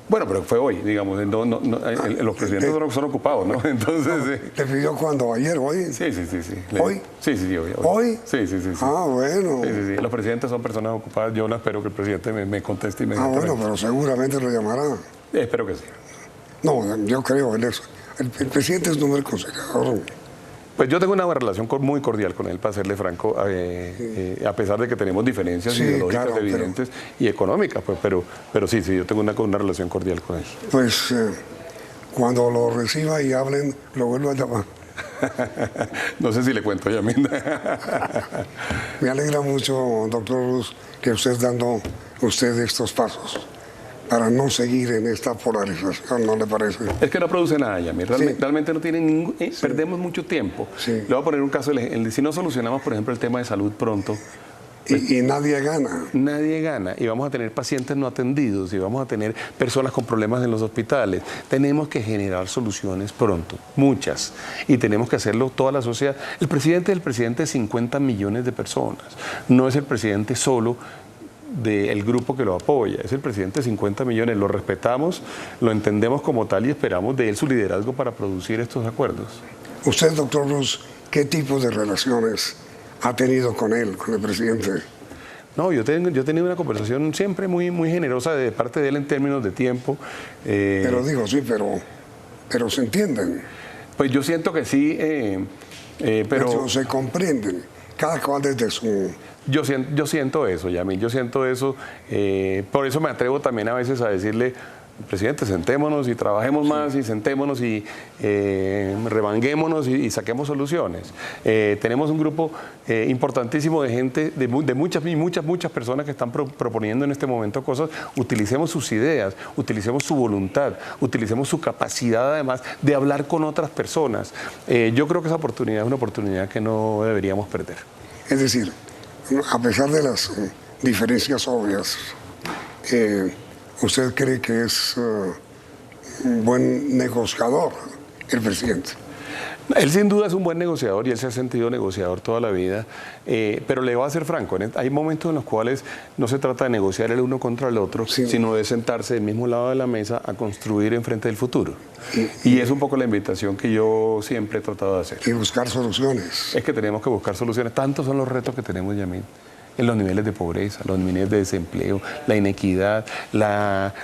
Bueno, pero fue hoy, digamos, los presidentes son ocupados, ¿no? Entonces... ¿Te pidió cuándo? ¿Ayer? ¿Hoy? Sí. ¿Hoy? Sí, hoy. ¿Hoy? Sí. Ah, bueno. Sí. Los presidentes son personas ocupadas, yo no espero que el presidente me conteste inmediatamente. Ah, bueno, pero seguramente lo llamará. Espero que sí. No, yo creo, el presidente es un hombre conciliador. Pues yo tengo una relación muy cordial con él, para serle franco, a pesar de que tenemos diferencias ideológicas, claro, evidentes y económicas, pues, pero sí, yo tengo una relación cordial con él. Pues cuando lo reciba y hablen, lo vuelvo a llamar. No sé si le cuento, Yamil. Me alegra mucho, doctor Ruz, que usted dando estos pasos para no seguir en esta polarización, ¿no le parece? Es que no produce nada, Yamil. Realmente no tiene ningún... Perdemos mucho tiempo. Sí. Le voy a poner un caso, si no solucionamos, por ejemplo, el tema de salud pronto... Y nadie gana. Nadie gana. Y vamos a tener pacientes no atendidos y vamos a tener personas con problemas en los hospitales. Tenemos que generar soluciones pronto, muchas. Y tenemos que hacerlo toda la sociedad. El presidente es el presidente de 50 millones de personas. No es el presidente solo del grupo que lo apoya, es el presidente de 50 millones, lo respetamos, lo entendemos como tal y esperamos de él su liderazgo para producir estos acuerdos. Usted, doctor Bruce, ¿qué tipo de relaciones ha tenido con él, con el presidente? No, yo he tenido una conversación siempre muy generosa de parte de él en términos de tiempo. Pero digo, sí, pero se entienden. Pues yo siento que sí, pero... Se comprenden, cada cual desde su... Yo siento eso, Yamil, yo siento eso, por eso me atrevo también a veces a decirle, presidente, sentémonos y trabajemos más y sentémonos y revanguémonos y saquemos soluciones. Tenemos un grupo importantísimo de gente, de muchas personas que están proponiendo en este momento cosas. Utilicemos sus ideas, utilicemos su voluntad, utilicemos su capacidad además de hablar con otras personas. Yo creo que esa oportunidad es una oportunidad que no deberíamos perder. Es decir, a pesar de las diferencias obvias, ¿usted cree que es un buen negociador el presidente? Él sin duda es un buen negociador y él se ha sentido negociador toda la vida, pero le voy a ser franco, hay momentos en los cuales no se trata de negociar el uno contra el otro, sino de sentarse del mismo lado de la mesa a construir enfrente del futuro. Y es un poco la invitación que yo siempre he tratado de hacer. Y buscar soluciones. Es que tenemos que buscar soluciones, tantos son los retos que tenemos, Yamil. En los niveles de pobreza, los niveles de desempleo, la inequidad,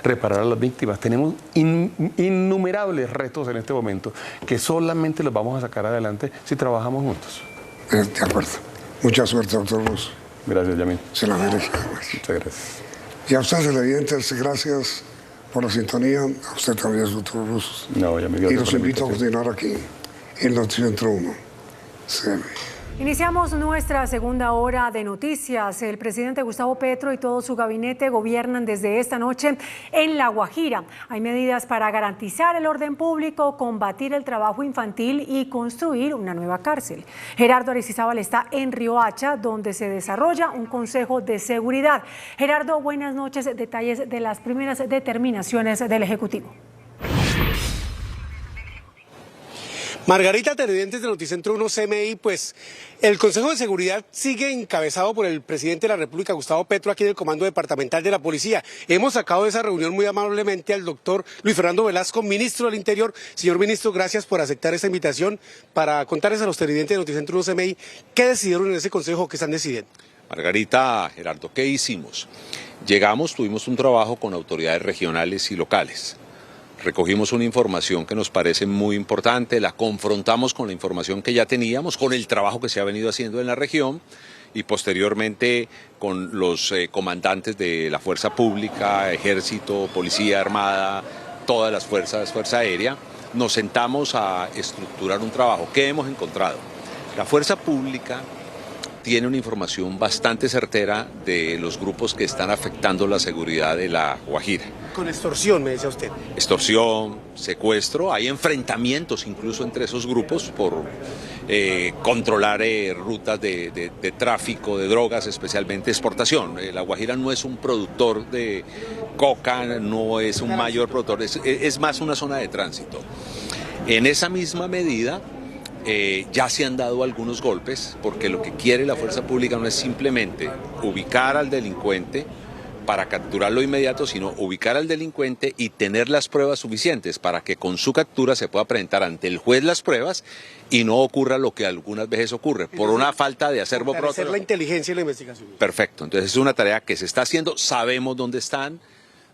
reparar a las víctimas. Tenemos innumerables retos en este momento que solamente los vamos a sacar adelante si trabajamos juntos. De acuerdo. Mucha suerte, doctor Ruz. Gracias, Yamil. Se la merece. Muchas gracias. Y a usted, televidentes, gracias por la sintonía. A usted también, doctor Ruz. No, Yamil, y los invito a continuar aquí en Noticientro 1. Iniciamos nuestra segunda hora de noticias. El presidente Gustavo Petro y todo su gabinete gobiernan desde esta noche en La Guajira. Hay medidas para garantizar el orden público, combatir el trabajo infantil y construir una nueva cárcel. Gerardo Aristizábal está en Riohacha, donde se desarrolla un consejo de seguridad. Gerardo, buenas noches. Detalles de las primeras determinaciones del Ejecutivo. Margarita, televidentes de Noticentro 1 CMI, pues el Consejo de Seguridad sigue encabezado por el presidente de la República, Gustavo Petro, aquí en el Comando Departamental de la Policía. Hemos sacado de esa reunión muy amablemente al doctor Luis Fernando Velasco, ministro del Interior. Señor ministro, gracias por aceptar esta invitación para contarles a los televidentes de Noticentro 1 CMI qué decidieron en ese consejo, qué están decidiendo. Margarita, Gerardo, ¿qué hicimos? Llegamos, tuvimos un trabajo con autoridades regionales y locales. Recogimos una información que nos parece muy importante, la confrontamos con la información que ya teníamos, con el trabajo que se ha venido haciendo en la región y posteriormente con los comandantes de la Fuerza Pública, Ejército, Policía Armada, todas las fuerzas, Fuerza Aérea, nos sentamos a estructurar un trabajo. ¿Qué hemos encontrado? La Fuerza Pública tiene una información bastante certera de los grupos que están afectando la seguridad de La Guajira. Con extorsión, me decía usted. Extorsión, secuestro, hay enfrentamientos incluso entre esos grupos por controlar rutas de tráfico de drogas, especialmente exportación. La Guajira no es un productor de coca, no es un mayor productor, es más una zona de tránsito. En esa misma medida, ya se han dado algunos golpes, porque lo que quiere la fuerza pública no es simplemente ubicar al delincuente para capturarlo inmediato, sino ubicar al delincuente y tener las pruebas suficientes para que con su captura se pueda presentar ante el juez las pruebas y no ocurra lo que algunas veces ocurre, por una falta de acervo propio. Hacer la inteligencia y la investigación. Perfecto, entonces es una tarea que se está haciendo, sabemos dónde están.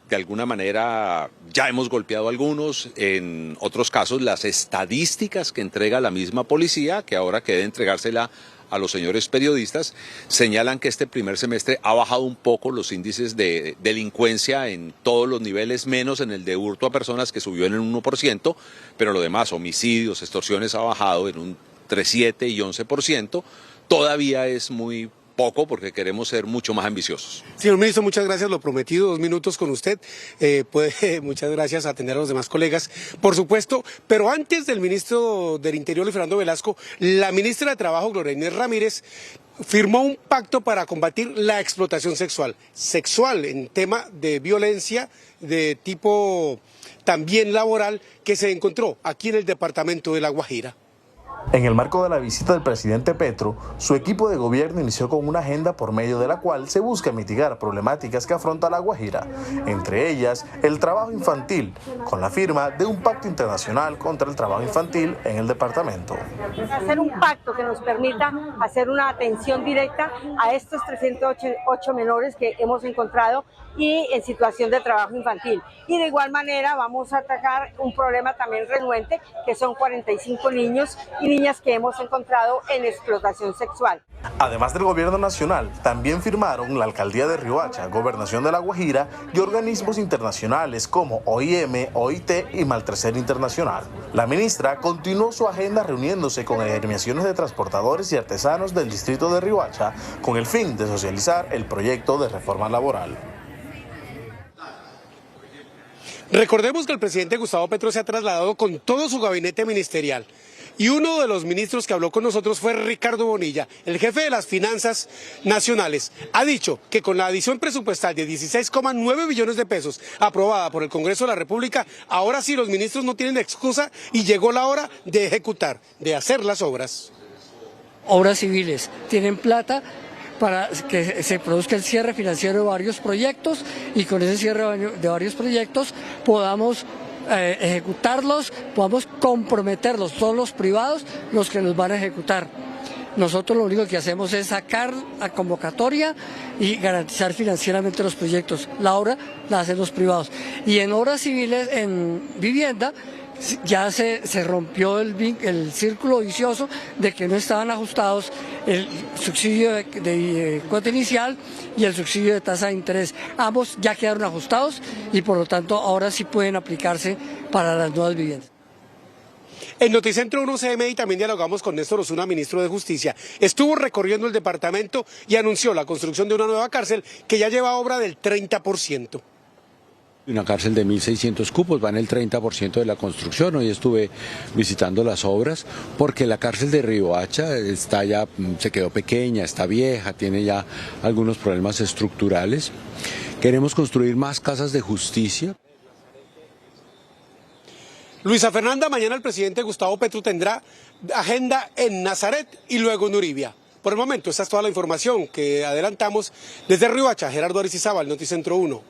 De alguna manera ya hemos golpeado a algunos, en otros casos las estadísticas que entrega la misma policía, que ahora queda entregársela a los señores periodistas, señalan que este primer semestre ha bajado un poco los índices de delincuencia en todos los niveles, menos en el de hurto a personas, que subió en el 1%, pero lo demás, homicidios, extorsiones, ha bajado en un 3,7 y 11%, todavía es muy poco porque queremos ser mucho más ambiciosos. Señor ministro, muchas gracias, lo prometido, 2 minutos con usted. Muchas gracias a atender a los demás colegas, por supuesto, pero antes del ministro del Interior, Luis Fernando Velasco, la ministra de Trabajo, Gloria Inés Ramírez, firmó un pacto para combatir la explotación sexual en tema de violencia de tipo también laboral que se encontró aquí en el departamento de La Guajira. En el marco de la visita del presidente Petro, su equipo de gobierno inició con una agenda por medio de la cual se busca mitigar problemáticas que afronta La Guajira, entre ellas el trabajo infantil, con la firma de un pacto internacional contra el trabajo infantil en el departamento. Hacer un pacto que nos permita hacer una atención directa a estos 308 menores que hemos encontrado y en situación de trabajo infantil. Y de igual manera vamos a atacar un problema también renuente, que son 45 niños y niñas que hemos encontrado en explotación sexual. Además del gobierno nacional, también firmaron la alcaldía de Riohacha, gobernación de La Guajira y organismos internacionales como OIM, OIT y Maltreser Internacional. La ministra continuó su agenda reuniéndose con agremiaciones de transportadores y artesanos del distrito de Riohacha con el fin de socializar el proyecto de reforma laboral. Recordemos que el presidente Gustavo Petro se ha trasladado con todo su gabinete ministerial. Y uno de los ministros que habló con nosotros fue Ricardo Bonilla, el jefe de las finanzas nacionales. Ha dicho que con la adición presupuestal de 16,9 billones de pesos aprobada por el Congreso de la República, ahora sí los ministros no tienen excusa y llegó la hora de ejecutar, de hacer las obras. Obras civiles tienen plata para que se produzca el cierre financiero de varios proyectos y con ese cierre de varios proyectos podamos ejecutarlos, podamos comprometerlos, todos los privados los que los van a ejecutar. Nosotros lo único que hacemos es sacar la convocatoria y garantizar financieramente los proyectos. La obra la hacen los privados. Y en obras civiles, en vivienda, ya se rompió el círculo vicioso de que no estaban ajustados el subsidio de cuota inicial y el subsidio de tasa de interés. Ambos ya quedaron ajustados y por lo tanto ahora sí pueden aplicarse para las nuevas viviendas. En Noticentro 1 CMI también dialogamos con Néstor Osuna, ministro de Justicia. Estuvo recorriendo el departamento y anunció la construcción de una nueva cárcel que ya lleva obra del 30%. Una cárcel de 1.600 cupos, va en el 30% de la construcción. Hoy estuve visitando las obras porque la cárcel de Riohacha está ya, se quedó pequeña, está vieja, tiene ya algunos problemas estructurales. Queremos construir más casas de justicia. Luisa Fernanda, mañana el presidente Gustavo Petro tendrá agenda en Nazaret y luego en Uribia. Por el momento, esta es toda la información que adelantamos desde Riohacha. Gerardo Aristizábal, Noticentro 1,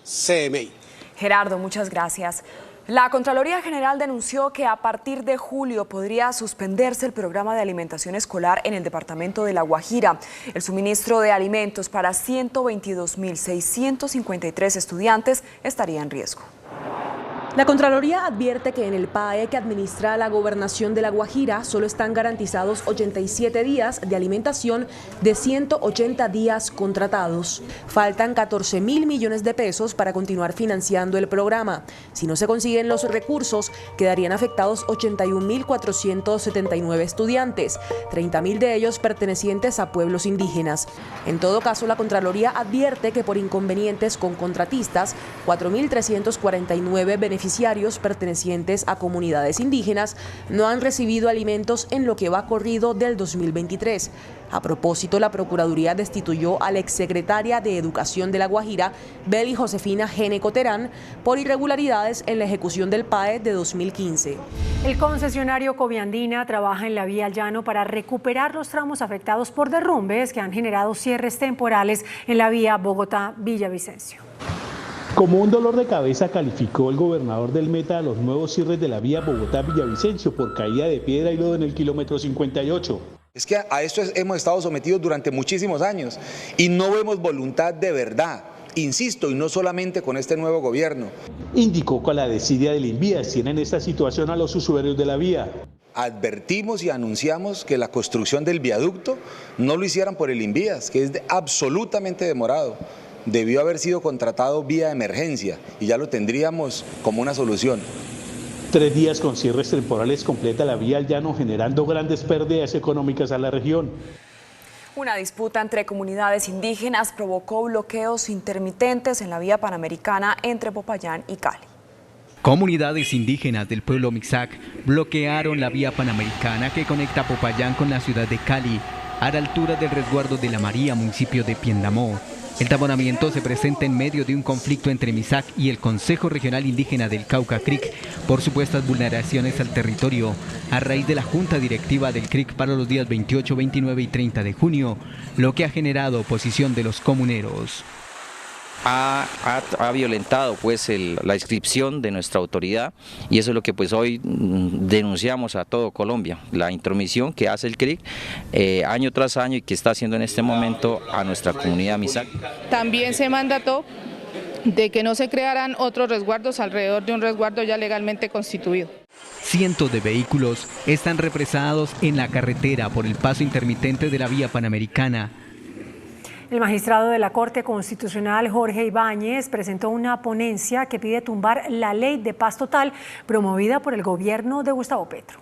CMI. Gerardo, muchas gracias. La Contraloría General denunció que a partir de julio podría suspenderse el programa de alimentación escolar en el departamento de La Guajira. El suministro de alimentos para 122.653 estudiantes estaría en riesgo. La Contraloría advierte que en el PAE que administra la Gobernación de La Guajira solo están garantizados 87 días de alimentación de 180 días contratados. Faltan 14.000 millones de pesos para continuar financiando el programa. Si no se consiguen los recursos, quedarían afectados 81.479 estudiantes, 30.000 de ellos pertenecientes a pueblos indígenas. En todo caso, la Contraloría advierte que por inconvenientes con contratistas, 4.349 beneficiarios pertenecientes a comunidades indígenas no han recibido alimentos en lo que va corrido del 2023. A propósito, la Procuraduría destituyó a la exsecretaria de Educación de La Guajira, Beli Josefina Geneco Terán, por irregularidades en la ejecución del PAE de 2015. El concesionario Coviandina trabaja en la vía al llano para recuperar los tramos afectados por derrumbes que han generado cierres temporales en la vía Bogotá-Villavicencio. Como un dolor de cabeza calificó el gobernador del Meta a los nuevos cierres de la vía Bogotá-Villavicencio por caída de piedra y lodo en el kilómetro 58. Es que a esto hemos estado sometidos durante muchísimos años y no vemos voluntad de verdad. Insisto, y no solamente con este nuevo gobierno. Indicó con la desidia del Invías tienen esta situación a los usuarios de la vía. Advertimos y anunciamos que la construcción del viaducto no lo hicieran por el Invías, que es absolutamente demorado. Debió haber sido contratado vía emergencia y ya lo tendríamos como una solución. 3 días con cierres temporales completa la vía al llano, generando grandes pérdidas económicas a la región. Una disputa entre comunidades indígenas provocó bloqueos intermitentes en la vía panamericana entre Popayán y Cali. Comunidades indígenas del pueblo Mixac bloquearon la vía panamericana que conecta Popayán con la ciudad de Cali, a la altura del resguardo de La María, municipio de Piendamó. El taponamiento se presenta en medio de un conflicto entre MISAC y el Consejo Regional Indígena del Cauca CRIC por supuestas vulneraciones al territorio a raíz de la junta directiva del CRIC para los días 28, 29 y 30 de junio, lo que ha generado oposición de los comuneros. Ha violentado pues la inscripción de nuestra autoridad y eso es lo que pues hoy denunciamos a todo Colombia, la intromisión que hace el CRIC año tras año y que está haciendo en este momento a nuestra comunidad MISAC. También se mandató de que no se crearan otros resguardos alrededor de un resguardo ya legalmente constituido. Cientos de vehículos están represados en la carretera por el paso intermitente de la vía panamericana. El magistrado de la Corte Constitucional, Jorge Ibáñez, presentó una ponencia que pide tumbar la ley de paz total promovida por el gobierno de Gustavo Petro.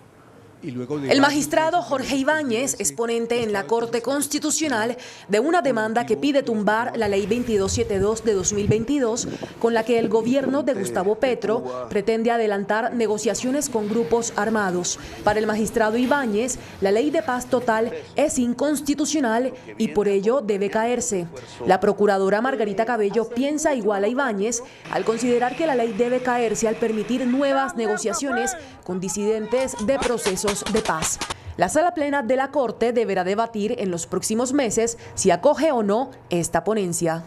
El magistrado Jorge Ibáñez es ponente en la Corte Constitucional de una demanda que pide tumbar la Ley 2272 de 2022, con la que el gobierno de Gustavo Petro pretende adelantar negociaciones con grupos armados. Para el magistrado Ibáñez, la Ley de Paz Total es inconstitucional y por ello debe caerse. La procuradora Margarita Cabello piensa igual a Ibáñez al considerar que la ley debe caerse al permitir nuevas negociaciones con disidentes de procesos de paz. La sala plena de la Corte deberá debatir en los próximos meses si acoge o no esta ponencia.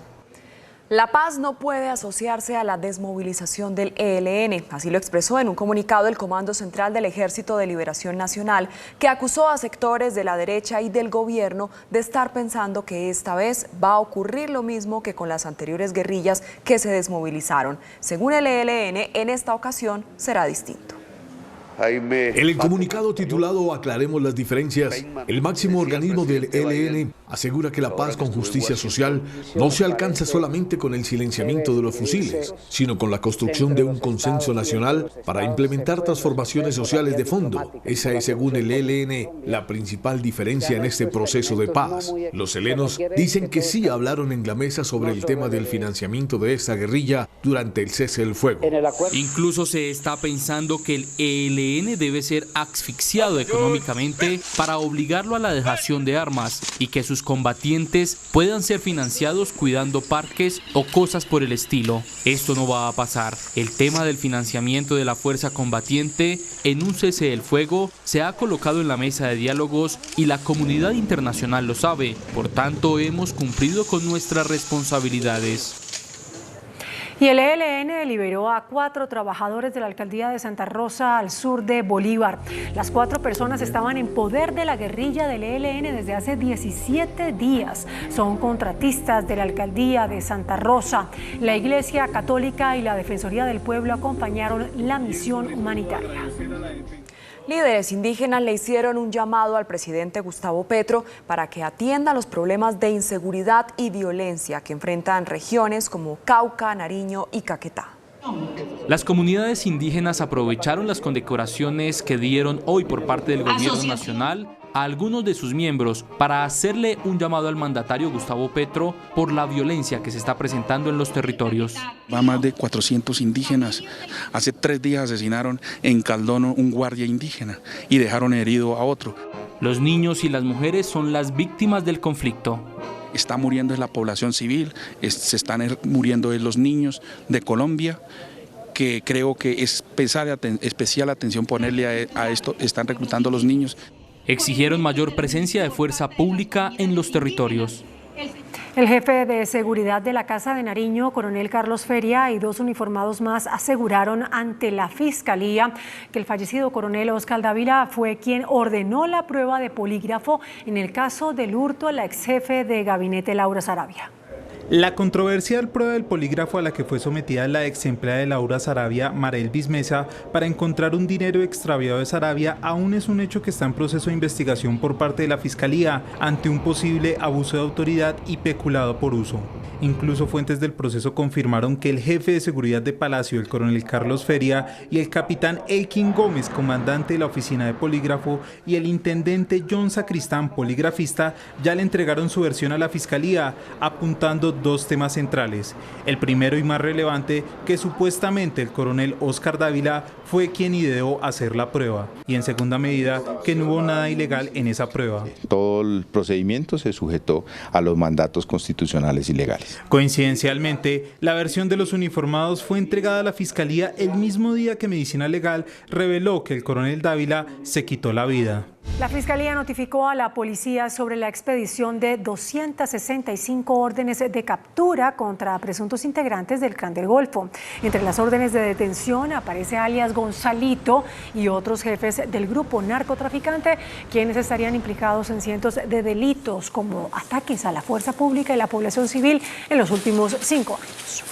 La paz no puede asociarse a la desmovilización del ELN, así lo expresó en un comunicado el Comando Central del Ejército de Liberación Nacional, que acusó a sectores de la derecha y del gobierno de estar pensando que esta vez va a ocurrir lo mismo que con las anteriores guerrillas que se desmovilizaron. Según el ELN, en esta ocasión será distinto. En el comunicado titulado Aclaremos las diferencias, el máximo organismo del ELN asegura que la paz con justicia social no se alcanza solamente con el silenciamiento de los fusiles, sino con la construcción de un consenso nacional para implementar transformaciones sociales de fondo. Esa es, según el ELN, la principal diferencia en este proceso de paz. Los helenos dicen que sí hablaron en la mesa sobre el tema del financiamiento de esta guerrilla durante el cese del fuego. Incluso se está pensando que el ELN debe ser asfixiado económicamente para obligarlo a la dejación de armas y que sus combatientes puedan ser financiados cuidando parques o cosas por el estilo. Esto no va a pasar. El tema del financiamiento de la fuerza combatiente en un cese del fuego se ha colocado en la mesa de diálogos y la comunidad internacional lo sabe. Por tanto, hemos cumplido con nuestras responsabilidades. Y el ELN liberó a 4 trabajadores de la alcaldía de Santa Rosa al sur de Bolívar. Las 4 personas estaban en poder de la guerrilla del ELN desde hace 17 días. Son contratistas de la alcaldía de Santa Rosa. La Iglesia Católica y la Defensoría del Pueblo acompañaron la misión humanitaria. Líderes indígenas le hicieron un llamado al presidente Gustavo Petro para que atienda los problemas de inseguridad y violencia que enfrentan regiones como Cauca, Nariño y Caquetá. Las comunidades indígenas aprovecharon las condecoraciones que dieron hoy por parte del gobierno nacional a algunos de sus miembros para hacerle un llamado al mandatario Gustavo Petro por la violencia que se está presentando en los territorios. Va más de 400 indígenas. Hace 3 días asesinaron en Caldono un guardia indígena y dejaron herido a otro. Los niños y las mujeres son las víctimas del conflicto. Está muriendo la población civil, se están muriendo los niños de Colombia, que creo que es especial atención ponerle a esto. Están reclutando a los niños. Exigieron mayor presencia de fuerza pública en los territorios. El jefe de seguridad de la Casa de Nariño, coronel Carlos Feria, y 2 uniformados más aseguraron ante la Fiscalía que el fallecido coronel Oscar Dávila fue quien ordenó la prueba de polígrafo en el caso del hurto a la ex jefe de gabinete Laura Saravia. La controversial prueba del polígrafo a la que fue sometida la ex empleada de Laura Saravia, Marelvis Mesa, para encontrar un dinero extraviado de Saravia, aún es un hecho que está en proceso de investigación por parte de la Fiscalía ante un posible abuso de autoridad y peculado por uso. Incluso fuentes del proceso confirmaron que el jefe de seguridad de Palacio, el coronel Carlos Feria, y el capitán Elkin Gómez, comandante de la oficina de polígrafo, y el intendente John Sacristán, poligrafista, ya le entregaron su versión a la Fiscalía, apuntando 2 temas centrales. El primero y más relevante, que supuestamente el coronel Oscar Dávila fue quien ideó hacer la prueba. Y en segunda medida, que no hubo nada ilegal en esa prueba. Todo el procedimiento se sujetó a los mandatos constitucionales y legales. Coincidencialmente, la versión de los uniformados fue entregada a la Fiscalía el mismo día que Medicina Legal reveló que el coronel Dávila se quitó la vida. La Fiscalía notificó a la policía sobre la expedición de 265 órdenes de captura contra presuntos integrantes del Clan del Golfo. Entre las órdenes de detención aparece alias Gonzalito y otros jefes del grupo narcotraficante, quienes estarían implicados en cientos de delitos como ataques a la fuerza pública y la población civil en los últimos 5 años.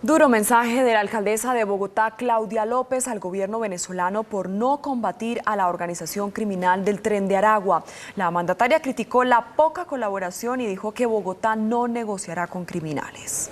Duro mensaje de la alcaldesa de Bogotá, Claudia López, al gobierno venezolano por no combatir a la organización criminal del Tren de Aragua. La mandataria criticó la poca colaboración y dijo que Bogotá no negociará con criminales.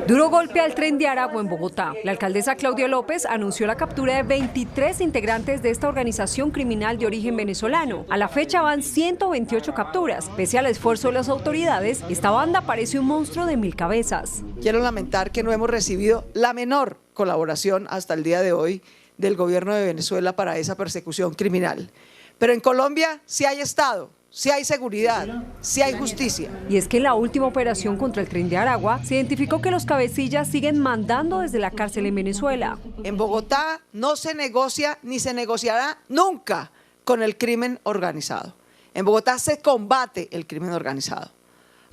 Duro golpe al Tren de Aragua en Bogotá. La alcaldesa Claudia López anunció la captura de 23 integrantes de esta organización criminal de origen venezolano. A la fecha van 128 capturas. Pese al esfuerzo de las autoridades, esta banda parece un monstruo de 1000 cabezas. Quiero lamentar que no hemos recibido la menor colaboración hasta el día de hoy del gobierno de Venezuela para esa persecución criminal. Pero en Colombia sí hay Estado, sí hay seguridad, sí hay justicia. Y es que en la última operación contra el Tren de Aragua se identificó que los cabecillas siguen mandando desde la cárcel en Venezuela. En Bogotá no se negocia ni se negociará nunca con el crimen organizado. En Bogotá se combate el crimen organizado.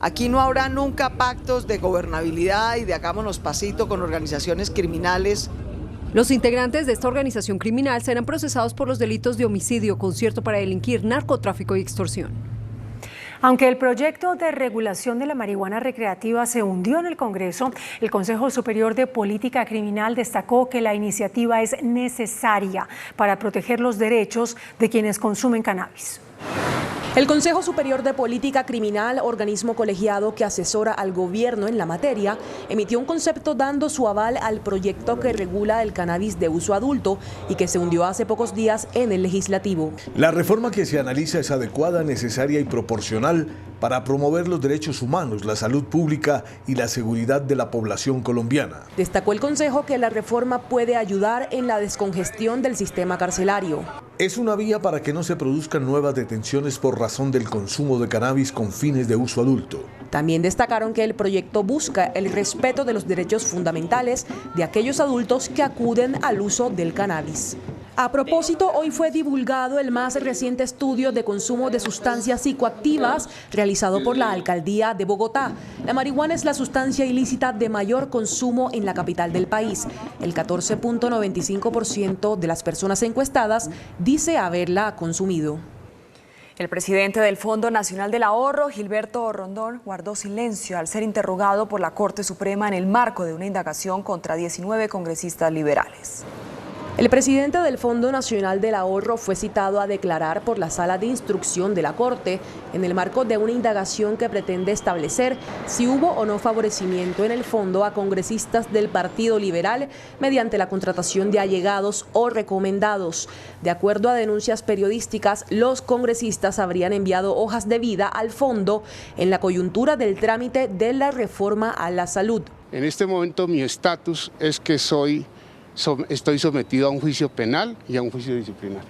Aquí no habrá nunca pactos de gobernabilidad y de hagámonos pasito con organizaciones criminales. Los integrantes de esta organización criminal serán procesados por los delitos de homicidio, concierto para delinquir, narcotráfico y extorsión. Aunque el proyecto de regulación de la marihuana recreativa se hundió en el Congreso, el Consejo Superior de Política Criminal destacó que la iniciativa es necesaria para proteger los derechos de quienes consumen cannabis. El Consejo Superior de Política Criminal, organismo colegiado que asesora al gobierno en la materia, emitió un concepto dando su aval al proyecto que regula el cannabis de uso adulto y que se hundió hace pocos días en el legislativo. La reforma que se analiza es adecuada, necesaria y proporcional para promover los derechos humanos, la salud pública y la seguridad de la población colombiana. Destacó el Consejo que la reforma puede ayudar en la descongestión del sistema carcelario. Es una vía para que no se produzcan nuevas detenciones por razón del consumo de cannabis con fines de uso adulto. También destacaron que el proyecto busca el respeto de los derechos fundamentales de aquellos adultos que acuden al uso del cannabis. A propósito, hoy fue divulgado el más reciente estudio de consumo de sustancias psicoactivas realizado por la Alcaldía de Bogotá. La marihuana es la sustancia ilícita de mayor consumo en la capital del país. El 14.95% de las personas encuestadas dice haberla consumido. El presidente del Fondo Nacional del Ahorro, Gilberto Rondón, guardó silencio al ser interrogado por la Corte Suprema en el marco de una indagación contra 19 congresistas liberales. El presidente del Fondo Nacional del Ahorro fue citado a declarar por la Sala de Instrucción de la Corte en el marco de una indagación que pretende establecer si hubo o no favorecimiento en el fondo a congresistas del Partido Liberal mediante la contratación de allegados o recomendados. De acuerdo a denuncias periodísticas, los congresistas habrían enviado hojas de vida al fondo en la coyuntura del trámite de la reforma a la salud. En este momento mi estatus es que estoy sometido a un juicio penal y a un juicio disciplinario.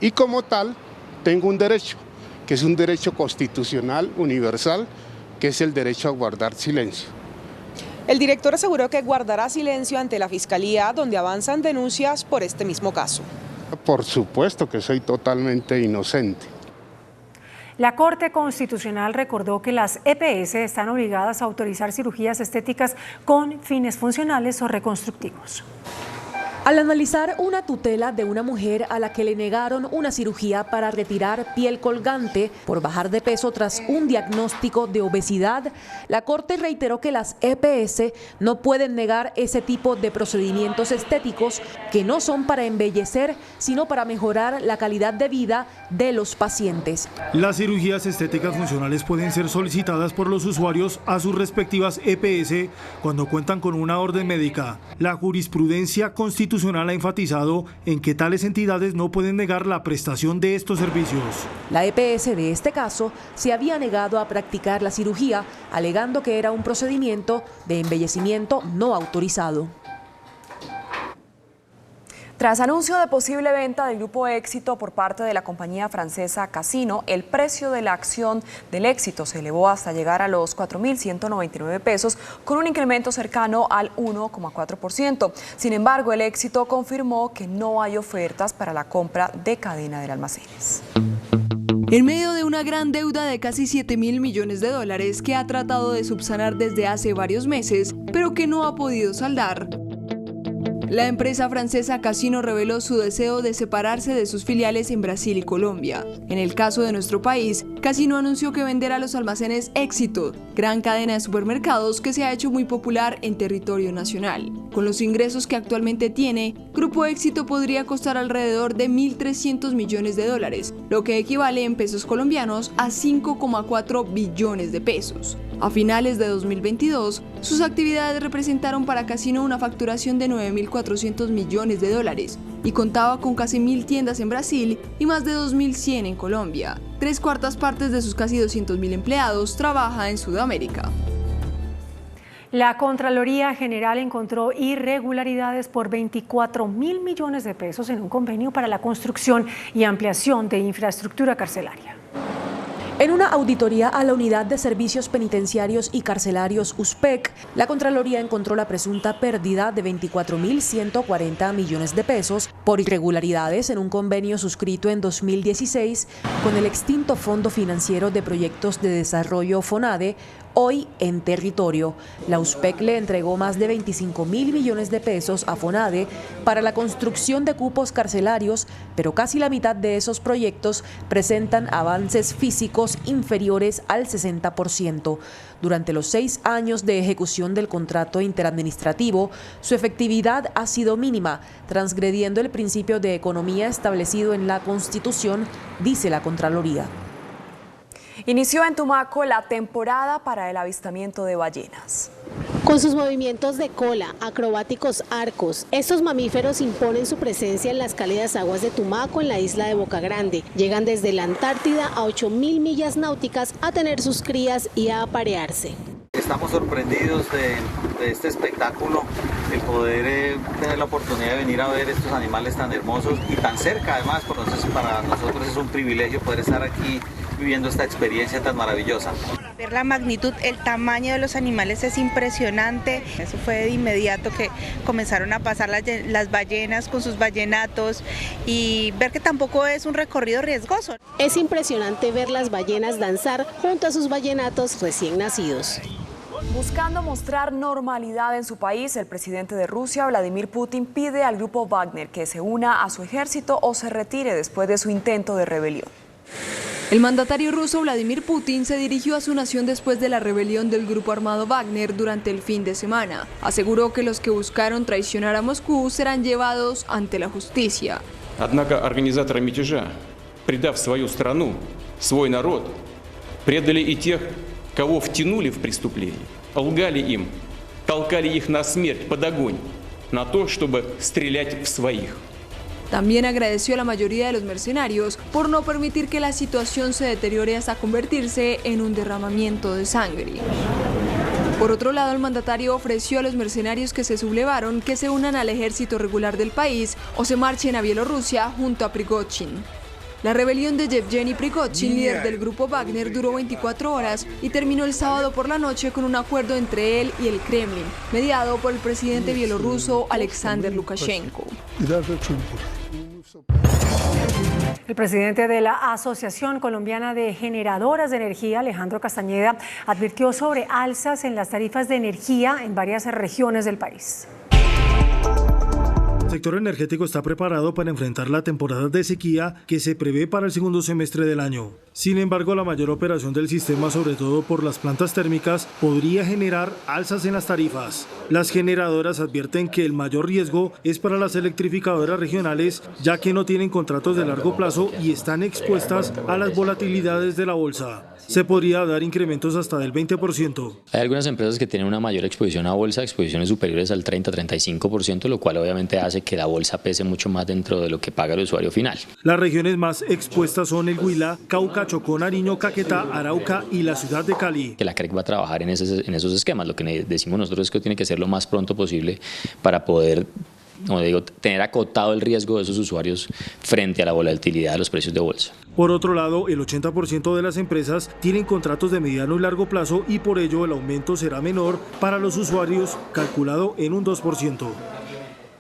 Y como tal, tengo un derecho, que es un derecho constitucional universal, que es el derecho a guardar silencio. El director aseguró que guardará silencio ante la Fiscalía, donde avanzan denuncias por este mismo caso. Por supuesto que soy totalmente inocente. La Corte Constitucional recordó que las EPS están obligadas a autorizar cirugías estéticas con fines funcionales o reconstructivos. Al analizar una tutela de una mujer a la que le negaron una cirugía para retirar piel colgante por bajar de peso tras un diagnóstico de obesidad, la Corte reiteró que las EPS no pueden negar ese tipo de procedimientos estéticos que no son para embellecer, sino para mejorar la calidad de vida de los pacientes. Las cirugías estéticas funcionales pueden ser solicitadas por los usuarios a sus respectivas EPS cuando cuentan con una orden médica. La jurisprudencia constitucional ha enfatizado en que tales entidades no pueden negar la prestación de estos servicios. La EPS de este caso se había negado a practicar la cirugía, alegando que era un procedimiento de embellecimiento no autorizado. Tras anuncio de posible venta del Grupo Éxito por parte de la compañía francesa Casino, el precio de la acción del Éxito se elevó hasta llegar a los 4.199 pesos, con un incremento cercano al 1,4%. Sin embargo, el Éxito confirmó que no hay ofertas para la compra de cadena de almacenes. En medio de una gran deuda de casi 7.000 millones de dólares que ha tratado de subsanar desde hace varios meses, pero que no ha podido saldar, La empresa francesa Casino reveló su deseo de separarse de sus filiales en Brasil y Colombia. En el caso de nuestro país, Casino anunció que venderá los almacenes Éxito, gran cadena de supermercados que se ha hecho muy popular en territorio nacional. Con los ingresos que actualmente tiene, Grupo Éxito podría costar alrededor de 1.300 millones de dólares, lo que equivale en pesos colombianos a 5,4 billones de pesos. A finales de 2022, sus actividades representaron para Casino una facturación de 9.400 millones de dólares y contaba con casi 1.000 tiendas en Brasil y más de 2.100 en Colombia. 3/4 partes de sus casi 200.000 empleados trabaja en Sudamérica. La Contraloría General encontró irregularidades por 24.000 millones de pesos en un convenio para la construcción y ampliación de infraestructura carcelaria. En una auditoría a la Unidad de Servicios Penitenciarios y Carcelarios USPEC, la Contraloría encontró la presunta pérdida de 24.140 millones de pesos por irregularidades en un convenio suscrito en 2016 con el extinto Fondo Financiero de Proyectos de Desarrollo FONADE, hoy en territorio. La USPEC le entregó más de 25.000 millones de pesos a FONADE para la construcción de cupos carcelarios, pero casi la mitad de esos proyectos presentan avances físicos inferiores al 60%. Durante los 6 años de ejecución del contrato interadministrativo, su efectividad ha sido mínima, transgrediendo el principio de economía establecido en la Constitución, dice la Contraloría. Inició en Tumaco la temporada para el avistamiento de ballenas. Con sus movimientos de cola, acrobáticos arcos, estos mamíferos imponen su presencia en las cálidas aguas de Tumaco en la isla de Boca Grande. Llegan desde la Antártida a 8.000 millas náuticas a tener sus crías y a aparearse. Estamos sorprendidos de este espectáculo, el poder tener la oportunidad de venir a ver estos animales tan hermosos y tan cerca además, entonces para nosotros es un privilegio poder estar aquí viviendo esta experiencia tan maravillosa. Ver la magnitud, el tamaño de los animales es impresionante. Eso fue de inmediato que comenzaron a pasar las ballenas con sus ballenatos y ver que tampoco es un recorrido riesgoso. Es impresionante ver las ballenas danzar junto a sus ballenatos recién nacidos. Buscando mostrar normalidad en su país, el presidente de Rusia, Vladimir Putin, pide al grupo Wagner que se una a su ejército o se retire después de su intento de rebelión. El mandatario ruso Vladimir Putin se dirigió a su nación después de la rebelión del grupo armado Wagner durante el fin de semana. Aseguró que los que buscaron traicionar a Moscú serán llevados ante la justicia. Однако организаторы мятежа, предав свою страну, свой народ, предали и тех, кого втянули в преступление, лгали им, толкали их на смерть под огонь, на то, чтобы стрелять в своих. También agradeció a la mayoría de los mercenarios por no permitir que la situación se deteriore hasta convertirse en un derramamiento de sangre. Por otro lado, el mandatario ofreció a los mercenarios que se sublevaron que se unan al ejército regular del país o se marchen a Bielorrusia junto a Prigozhin. La rebelión de Yevgeny Prigozhin, líder del grupo Wagner, duró 24 horas y terminó el sábado por la noche con un acuerdo entre él y el Kremlin, mediado por el presidente bielorruso Alexander Lukashenko. El presidente de la Asociación Colombiana de Generadoras de Energía, Alejandro Castañeda, advirtió sobre alzas en las tarifas de energía en varias regiones del país. El sector energético está preparado para enfrentar la temporada de sequía que se prevé para el segundo semestre del año. Sin embargo, la mayor operación del sistema, sobre todo por las plantas térmicas, podría generar alzas en las tarifas. Las generadoras advierten que el mayor riesgo es para las electrificadoras regionales, ya que no tienen contratos de largo plazo y están expuestas a las volatilidades de la bolsa. Se podría dar incrementos hasta del 20%. Hay algunas empresas que tienen una mayor exposición a bolsa, exposiciones superiores al 30-35%, lo cual obviamente hace que la bolsa pese mucho más dentro de lo que paga el usuario final. Las regiones más expuestas son el Huila, Cauca, Chocó, Nariño, Caquetá, Arauca y la ciudad de Cali. Que la CREC va a trabajar en esos esquemas. Lo que decimos nosotros es que tiene que ser lo más pronto posible para poder, como digo, tener acotado el riesgo de esos usuarios frente a la volatilidad de los precios de bolsa. Por otro lado, el 80% de las empresas tienen contratos de mediano y largo plazo y por ello el aumento será menor para los usuarios, calculado en un 2%.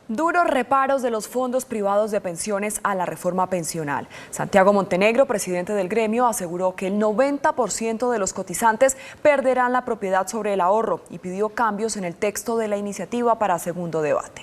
Duros reparos de los fondos privados de pensiones a la reforma pensional. Santiago Montenegro, presidente del gremio, aseguró que el 90% de los cotizantes perderán la propiedad sobre el ahorro y pidió cambios en el texto de la iniciativa para segundo debate.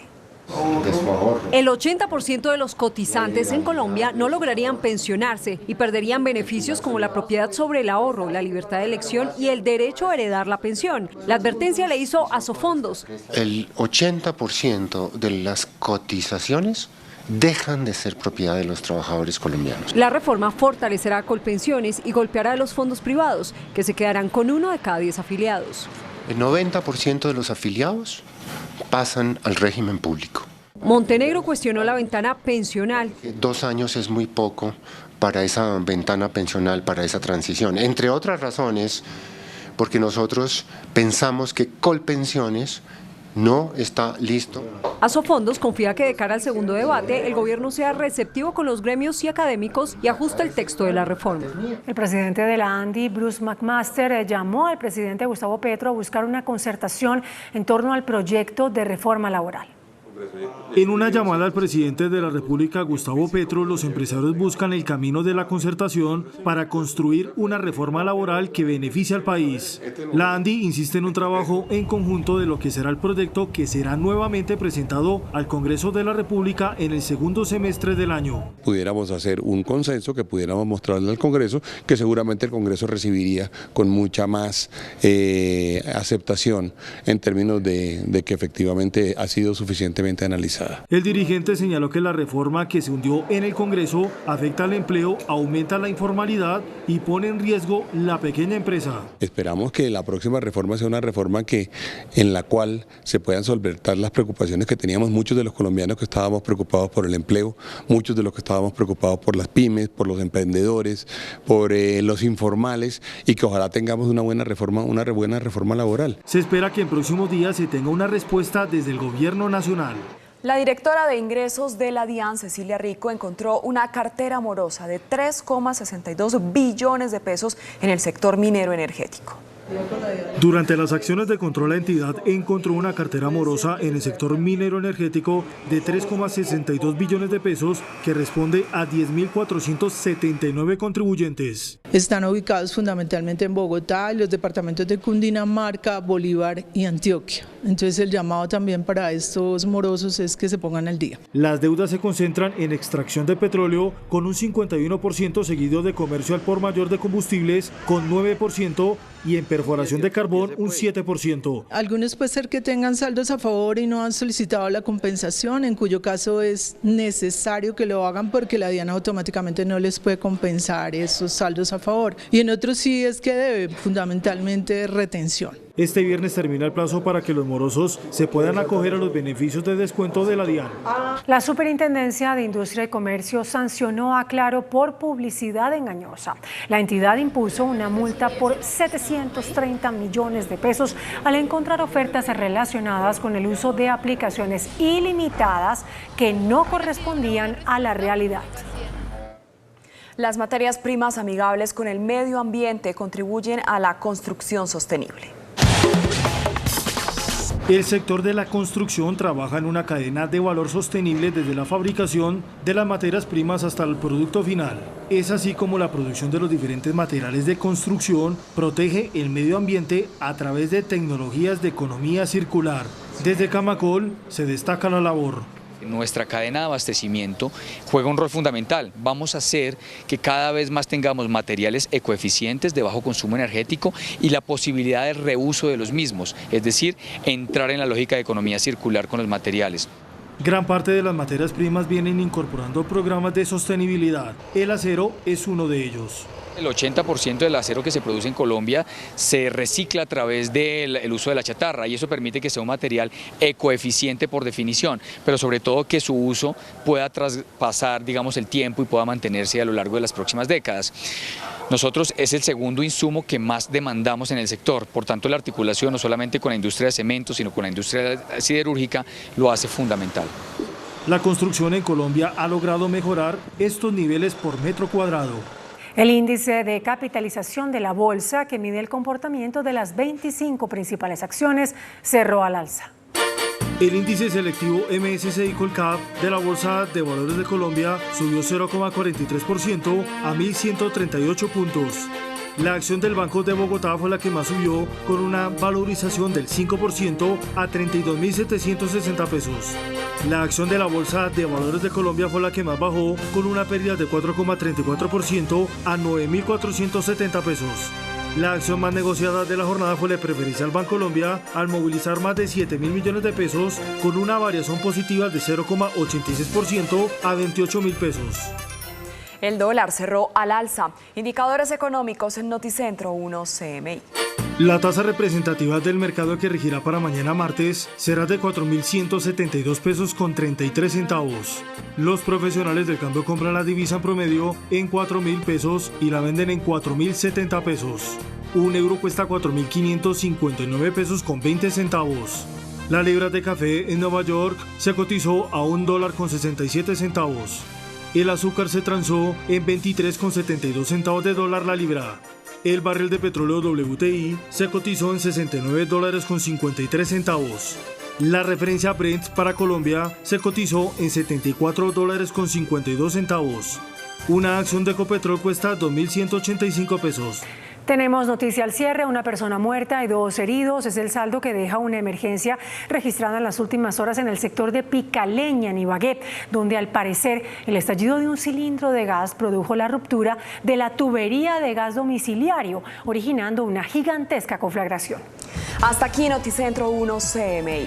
El 80% de los cotizantes en Colombia no lograrían pensionarse y perderían beneficios como la propiedad sobre el ahorro, la libertad de elección y el derecho a heredar la pensión. La advertencia le hizo Asofondos. El 80% de las cotizaciones dejan de ser propiedad de los trabajadores colombianos. La reforma fortalecerá a Colpensiones y golpeará a los fondos privados, que se quedarán con 1 de cada 10 afiliados. El 90% de los afiliados pasan al régimen público. Montenegro cuestionó la ventana pensional. 2 años es muy poco para esa ventana pensional, para esa transición. Entre otras razones, porque nosotros pensamos que Colpensiones no está listo. Asofondos confía que de cara al segundo debate, el gobierno sea receptivo con los gremios y académicos y ajuste el texto de la reforma. El presidente de la ANDI, Bruce McMaster, llamó al presidente Gustavo Petro a buscar una concertación en torno al proyecto de reforma laboral. En una llamada al presidente de la República, Gustavo Petro, los empresarios buscan el camino de la concertación para construir una reforma laboral que beneficie al país. La ANDI insiste en un trabajo en conjunto de lo que será el proyecto que será nuevamente presentado al Congreso de la República en el segundo semestre del año. Pudiéramos hacer un consenso que pudiéramos mostrarle al Congreso, que seguramente el Congreso recibiría con mucha más aceptación en términos de que efectivamente ha sido suficientemente analizada. El dirigente señaló que la reforma que se hundió en el Congreso afecta al empleo, aumenta la informalidad y pone en riesgo la pequeña empresa. Esperamos que la próxima reforma sea una reforma en la cual se puedan solventar las preocupaciones que teníamos muchos de los colombianos que estábamos preocupados por el empleo, muchos de los que estábamos preocupados por las pymes, por los emprendedores, por los informales, y que ojalá tengamos una buena reforma laboral. Se espera que en próximos días se tenga una respuesta desde el gobierno nacional. La directora de ingresos de la DIAN, Cecilia Rico, encontró una cartera morosa de 3,62 billones de pesos en el sector minero energético. Durante las acciones de control, la entidad encontró una cartera morosa en el sector minero energético de 3,62 billones de pesos que responde a 10.479 contribuyentes. Están ubicados fundamentalmente en Bogotá y los departamentos de Cundinamarca, Bolívar y Antioquia. Entonces el llamado también para estos morosos es que se pongan al día. Las deudas se concentran en extracción de petróleo con un 51%, seguido de comercio al por mayor de combustibles con 9% y en perforación de carbón un 7%. Algunos puede ser que tengan saldos a favor y no han solicitado la compensación, en cuyo caso es necesario que lo hagan porque la DIAN automáticamente no les puede compensar esos saldos a favor. Y en otros sí es que debe, fundamentalmente retención. Este viernes termina el plazo para que los morosos se puedan acoger a los beneficios de descuento de la DIAN. La Superintendencia de Industria y Comercio sancionó a Claro por publicidad engañosa. La entidad impuso una multa por 730 millones de pesos al encontrar ofertas relacionadas con el uso de aplicaciones ilimitadas que no correspondían a la realidad. Las materias primas amigables con el medio ambiente contribuyen a la construcción sostenible. El sector de la construcción trabaja en una cadena de valor sostenible desde la fabricación de las materias primas hasta el producto final. Es así como la producción de los diferentes materiales de construcción protege el medio ambiente a través de tecnologías de economía circular. Desde Camacol se destaca la labor. Nuestra cadena de abastecimiento juega un rol fundamental. Vamos a hacer que cada vez más tengamos materiales ecoeficientes de bajo consumo energético y la posibilidad de reuso de los mismos, es decir, entrar en la lógica de economía circular con los materiales. Gran parte de las materias primas vienen incorporando programas de sostenibilidad. El acero es uno de ellos. El 80% del acero que se produce en Colombia se recicla a través del uso de la chatarra y eso permite que sea un material ecoeficiente por definición, pero sobre todo que su uso pueda traspasar, digamos, el tiempo y pueda mantenerse a lo largo de las próximas décadas. Nosotros es el segundo insumo que más demandamos en el sector, por tanto la articulación no solamente con la industria de cemento, sino con la industria siderúrgica lo hace fundamental. La construcción en Colombia ha logrado mejorar estos niveles por metro cuadrado. El índice de capitalización de la bolsa, que mide el comportamiento de las 25 principales acciones, cerró al alza. El índice selectivo MSCI Colcap de la Bolsa de Valores de Colombia subió 0,43% a 1.138 puntos. La acción del Banco de Bogotá fue la que más subió, con una valorización del 5% a 32.760 pesos. La acción de la Bolsa de Valores de Colombia fue la que más bajó, con una pérdida de 4,34% a 9.470 pesos. La acción más negociada de la jornada fue la preferencia al Bancolombia, al movilizar más de 7.000 millones de pesos, con una variación positiva de 0,86% a 28.000 pesos. El dólar cerró al alza. Indicadores económicos en Noticentro 1 CMI. La tasa representativa del mercado que regirá para mañana martes será de 4.172 pesos con 33 centavos. Los profesionales del cambio compran la divisa en promedio en 4.000 pesos y la venden en 4.070 pesos. Un euro cuesta 4.559 pesos con 20 centavos. La libra de café en Nueva York se cotizó a $1.67. El azúcar se transó en 23,72 centavos de dólar la libra. El barril de petróleo WTI se cotizó en $69.53. La referencia Brent para Colombia se cotizó en $74.52. Una acción de Ecopetrol cuesta 2.185 pesos. Tenemos noticia al cierre, una persona muerta y 2 heridos. Es el saldo que deja una emergencia registrada en las últimas horas en el sector de Picaleña, en Ibagué, donde al parecer el estallido de un cilindro de gas produjo la ruptura de la tubería de gas domiciliario, originando una gigantesca conflagración. Hasta aquí Noticentro 1 CMI.